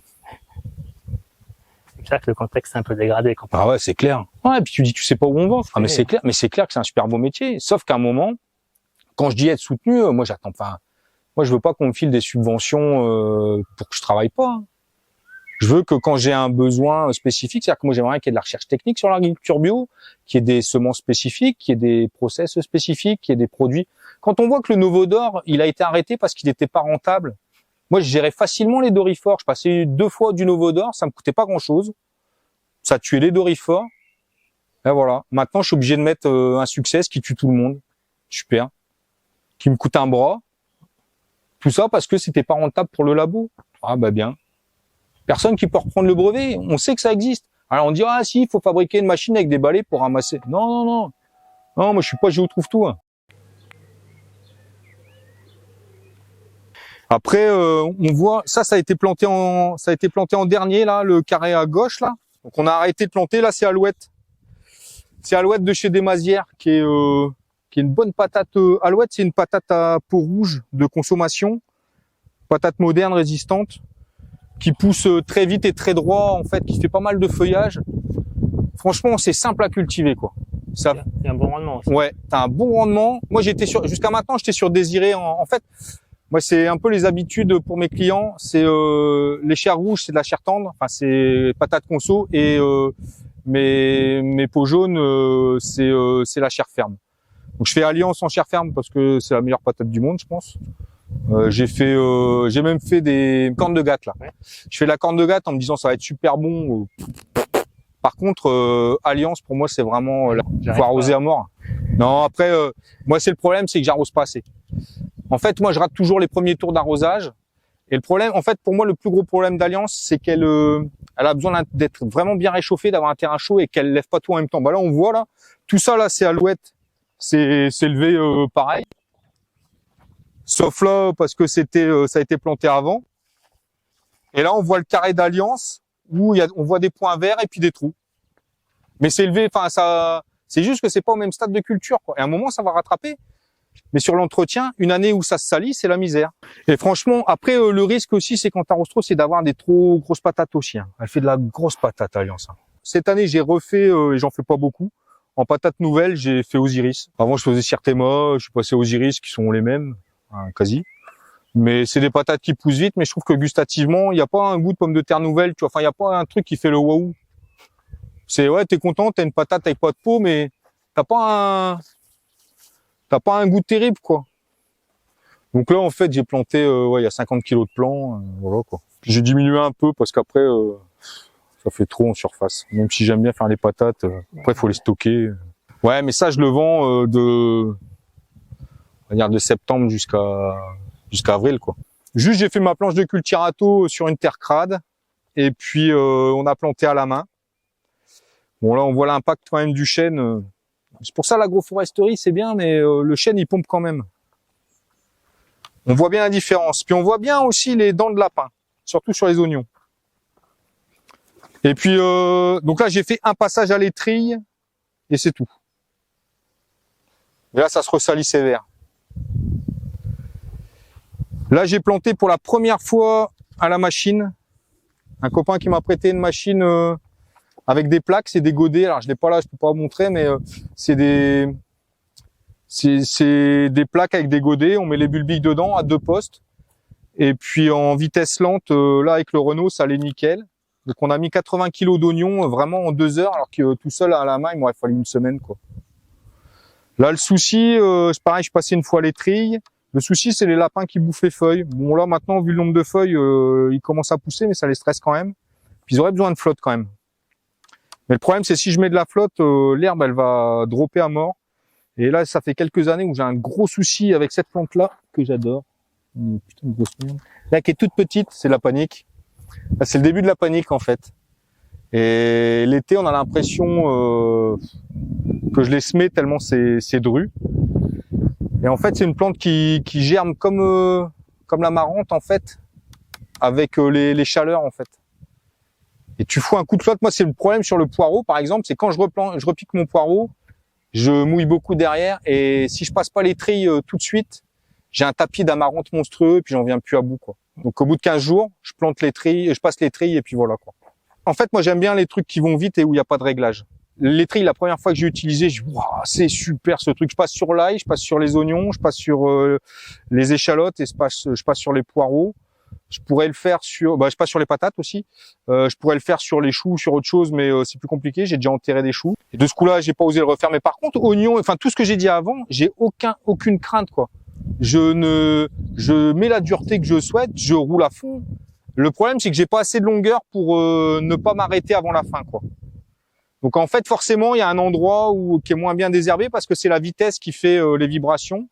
C'est clair que le contexte est un peu dégradé. Quand ouais, c'est clair. Ouais, et puis tu dis, tu sais pas où on va. Mais c'est clair que c'est un super beau métier. Sauf qu'à un moment, quand je dis être soutenu, moi je veux pas qu'on me file des subventions pour que je travaille pas. Je veux que quand j'ai un besoin spécifique, c'est-à-dire que moi j'aimerais qu'il y ait de la recherche technique sur l'agriculture bio, qu'il y ait des semences spécifiques, qu'il y ait des process spécifiques, qu'il y ait des produits. Quand on voit que le Novodor, il a été arrêté parce qu'il n'était pas rentable, moi je gérais facilement les dorifores. Je passais 2 fois du Novodor, ça me coûtait pas grand-chose. Ça tuait les dorifores. Et voilà. Maintenant je suis obligé de mettre un succès qui tue tout le monde. Super. Qui me coûte un bras. Tout ça parce que c'était pas rentable pour le labo. Ah bien. Personne qui peut reprendre le brevet. On sait que ça existe. Alors on dit si, il faut fabriquer une machine avec des balais pour ramasser. Non, moi je suis pas Géo trouve tout. Hein. Après on voit ça a été planté en dernier là, le carré à gauche là. Donc on a arrêté de planter là, c'est Alouette. C'est Alouette de chez Desmazières qui est une bonne patate. Alouette, c'est une patate à peau rouge de consommation, patate moderne résistante, qui pousse très vite et très droit, en fait, qui fait pas mal de feuillage. Franchement, c'est simple à cultiver, quoi. Ça, il y a un bon rendement aussi. Ouais, t'as un bon rendement. Moi, jusqu'à maintenant, j'étais sur Désiré. En fait, moi, c'est un peu les habitudes pour mes clients. C'est les chairs rouges, c'est de la chair tendre. Enfin, c'est patate conso et mes peaux jaunes, c'est la chair ferme. Donc, je fais alliance en chair ferme parce que c'est la meilleure patate du monde, je pense. J'ai même fait des cornes de gâte là. Ouais. Je fais la corne de gâte en me disant ça va être super bon. Par contre, alliance pour moi c'est vraiment faut arroser à mort. Non, après moi c'est le problème, c'est que j'arrose pas assez. En fait, moi je rate toujours les premiers tours d'arrosage. Et le problème, en fait, pour moi le plus gros problème d'alliance, c'est qu'elle a besoin d'être vraiment bien réchauffée, d'avoir un terrain chaud et qu'elle lève pas tout en même temps. Bah là on voit là, tout ça là c'est Alouette, c'est levé pareil. Sauf là, parce que ça a été planté avant. Et là, on voit le carré d'alliance où on voit des points verts et puis des trous. Mais c'est élevé, c'est juste que c'est pas au même stade de culture, quoi. Et à un moment, ça va rattraper. Mais sur l'entretien, une année où ça se salit, c'est la misère. Et franchement, après, le risque aussi, c'est quand t'arroses trop, c'est d'avoir des trop grosses patates aussi, hein. Elle fait de la grosse patate, alliance, hein. Cette année, j'ai refait, et j'en fais pas beaucoup. En patate nouvelle, j'ai fait Osiris. Avant, je faisais Sirtema, je suis passé Osiris, qui sont les mêmes. Quasi, mais c'est des patates qui poussent vite, mais je trouve que gustativement il n'y a pas un goût de pomme de terre nouvelle, tu vois, enfin il n'y a pas un truc qui fait le waouh. C'est ouais, t'es content, t'as une patate avec pas de peau, mais t'as pas un goût terrible, quoi. Donc là en fait j'ai planté il y a 50 kilos de plants, voilà quoi. J'ai diminué un peu parce qu'après ça fait trop en surface, même si j'aime bien faire les patates, après il faut les stocker. Ouais, mais ça je le vends de septembre jusqu'à avril, quoi. Juste, j'ai fait ma planche de cultirato sur une terre crade et puis on a planté à la main. Bon là, on voit l'impact quand même du chêne. C'est pour ça l'agroforesterie, c'est bien, mais le chêne il pompe quand même. On voit bien la différence. Puis on voit bien aussi les dents de lapin, surtout sur les oignons. Et puis donc là, j'ai fait un passage à l'étrille et c'est tout. Et là, ça se ressalit sévère. Là, j'ai planté pour la première fois à la machine. Un copain qui m'a prêté une machine avec des plaques, c'est des godets. Alors, je l'ai pas là, je peux pas vous montrer, mais c'est des plaques avec des godets. On met les bulbiques dedans à 2 postes. Et puis en vitesse lente, là avec le Renault, ça allait nickel. Donc on a mis 80 kg d'oignons vraiment en 2 heures, alors que tout seul à la main, il m'aurait fallu une semaine, quoi. Là, le souci, c'est pareil, je passais une fois les trilles. Le souci, c'est les lapins qui bouffent les feuilles. Bon, là, maintenant, vu le nombre de feuilles, ils commencent à pousser, mais ça les stresse quand même. Puis ils auraient besoin de flotte quand même. Mais le problème, c'est si je mets de la flotte, l'herbe, elle va dropper à mort. Et là, ça fait quelques années où j'ai un gros souci avec cette plante-là, que j'adore. Putain de grosse merde. Là, qui est toute petite, c'est la panique. Là, c'est le début de la panique, en fait. Et l'été, on a l'impression que je les semais tellement c'est dru. Et en fait, c'est une plante qui germe comme l'amarante, en fait, avec les chaleurs, en fait. Et tu fous un coup de flotte. Moi, c'est le problème sur le poireau, par exemple, c'est quand je repique mon poireau, je mouille beaucoup derrière. Et si je passe pas les trilles tout de suite, j'ai un tapis d'amarante monstrueux et puis j'en viens plus à bout, quoi. Donc, au bout de 15 jours, je plante les trilles, je passe les trilles et puis voilà, quoi. En fait, moi, j'aime bien les trucs qui vont vite et où il n'y a pas de réglage. Les trilles, la première fois que j'ai utilisé, je dis, waouh, c'est super ce truc. Je passe sur l'ail, je passe sur les oignons, je passe sur les échalotes et je passe sur les poireaux. Je pourrais le faire sur, je passe sur les patates aussi. Je pourrais le faire sur les choux, sur autre chose, mais c'est plus compliqué. J'ai déjà enterré des choux. Et de ce coup-là, j'ai pas osé le refaire. Mais par contre, oignons, enfin tout ce que j'ai dit avant, j'ai aucune crainte, quoi. Je mets la dureté que je souhaite, je roule à fond. Le problème, c'est que j'ai pas assez de longueur pour ne pas m'arrêter avant la fin, quoi. Donc en fait, forcément, il y a un endroit qui est moins bien désherbé parce que c'est la vitesse qui fait les vibrations.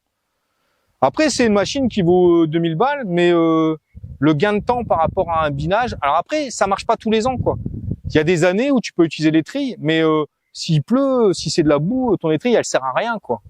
Après, c'est une machine qui vaut 2000 balles, mais le gain de temps par rapport à un binage. Alors après, ça marche pas tous les ans, quoi. Il y a des années où tu peux utiliser les trilles, mais s'il pleut, si c'est de la boue, ton étrille, elle sert à rien, quoi.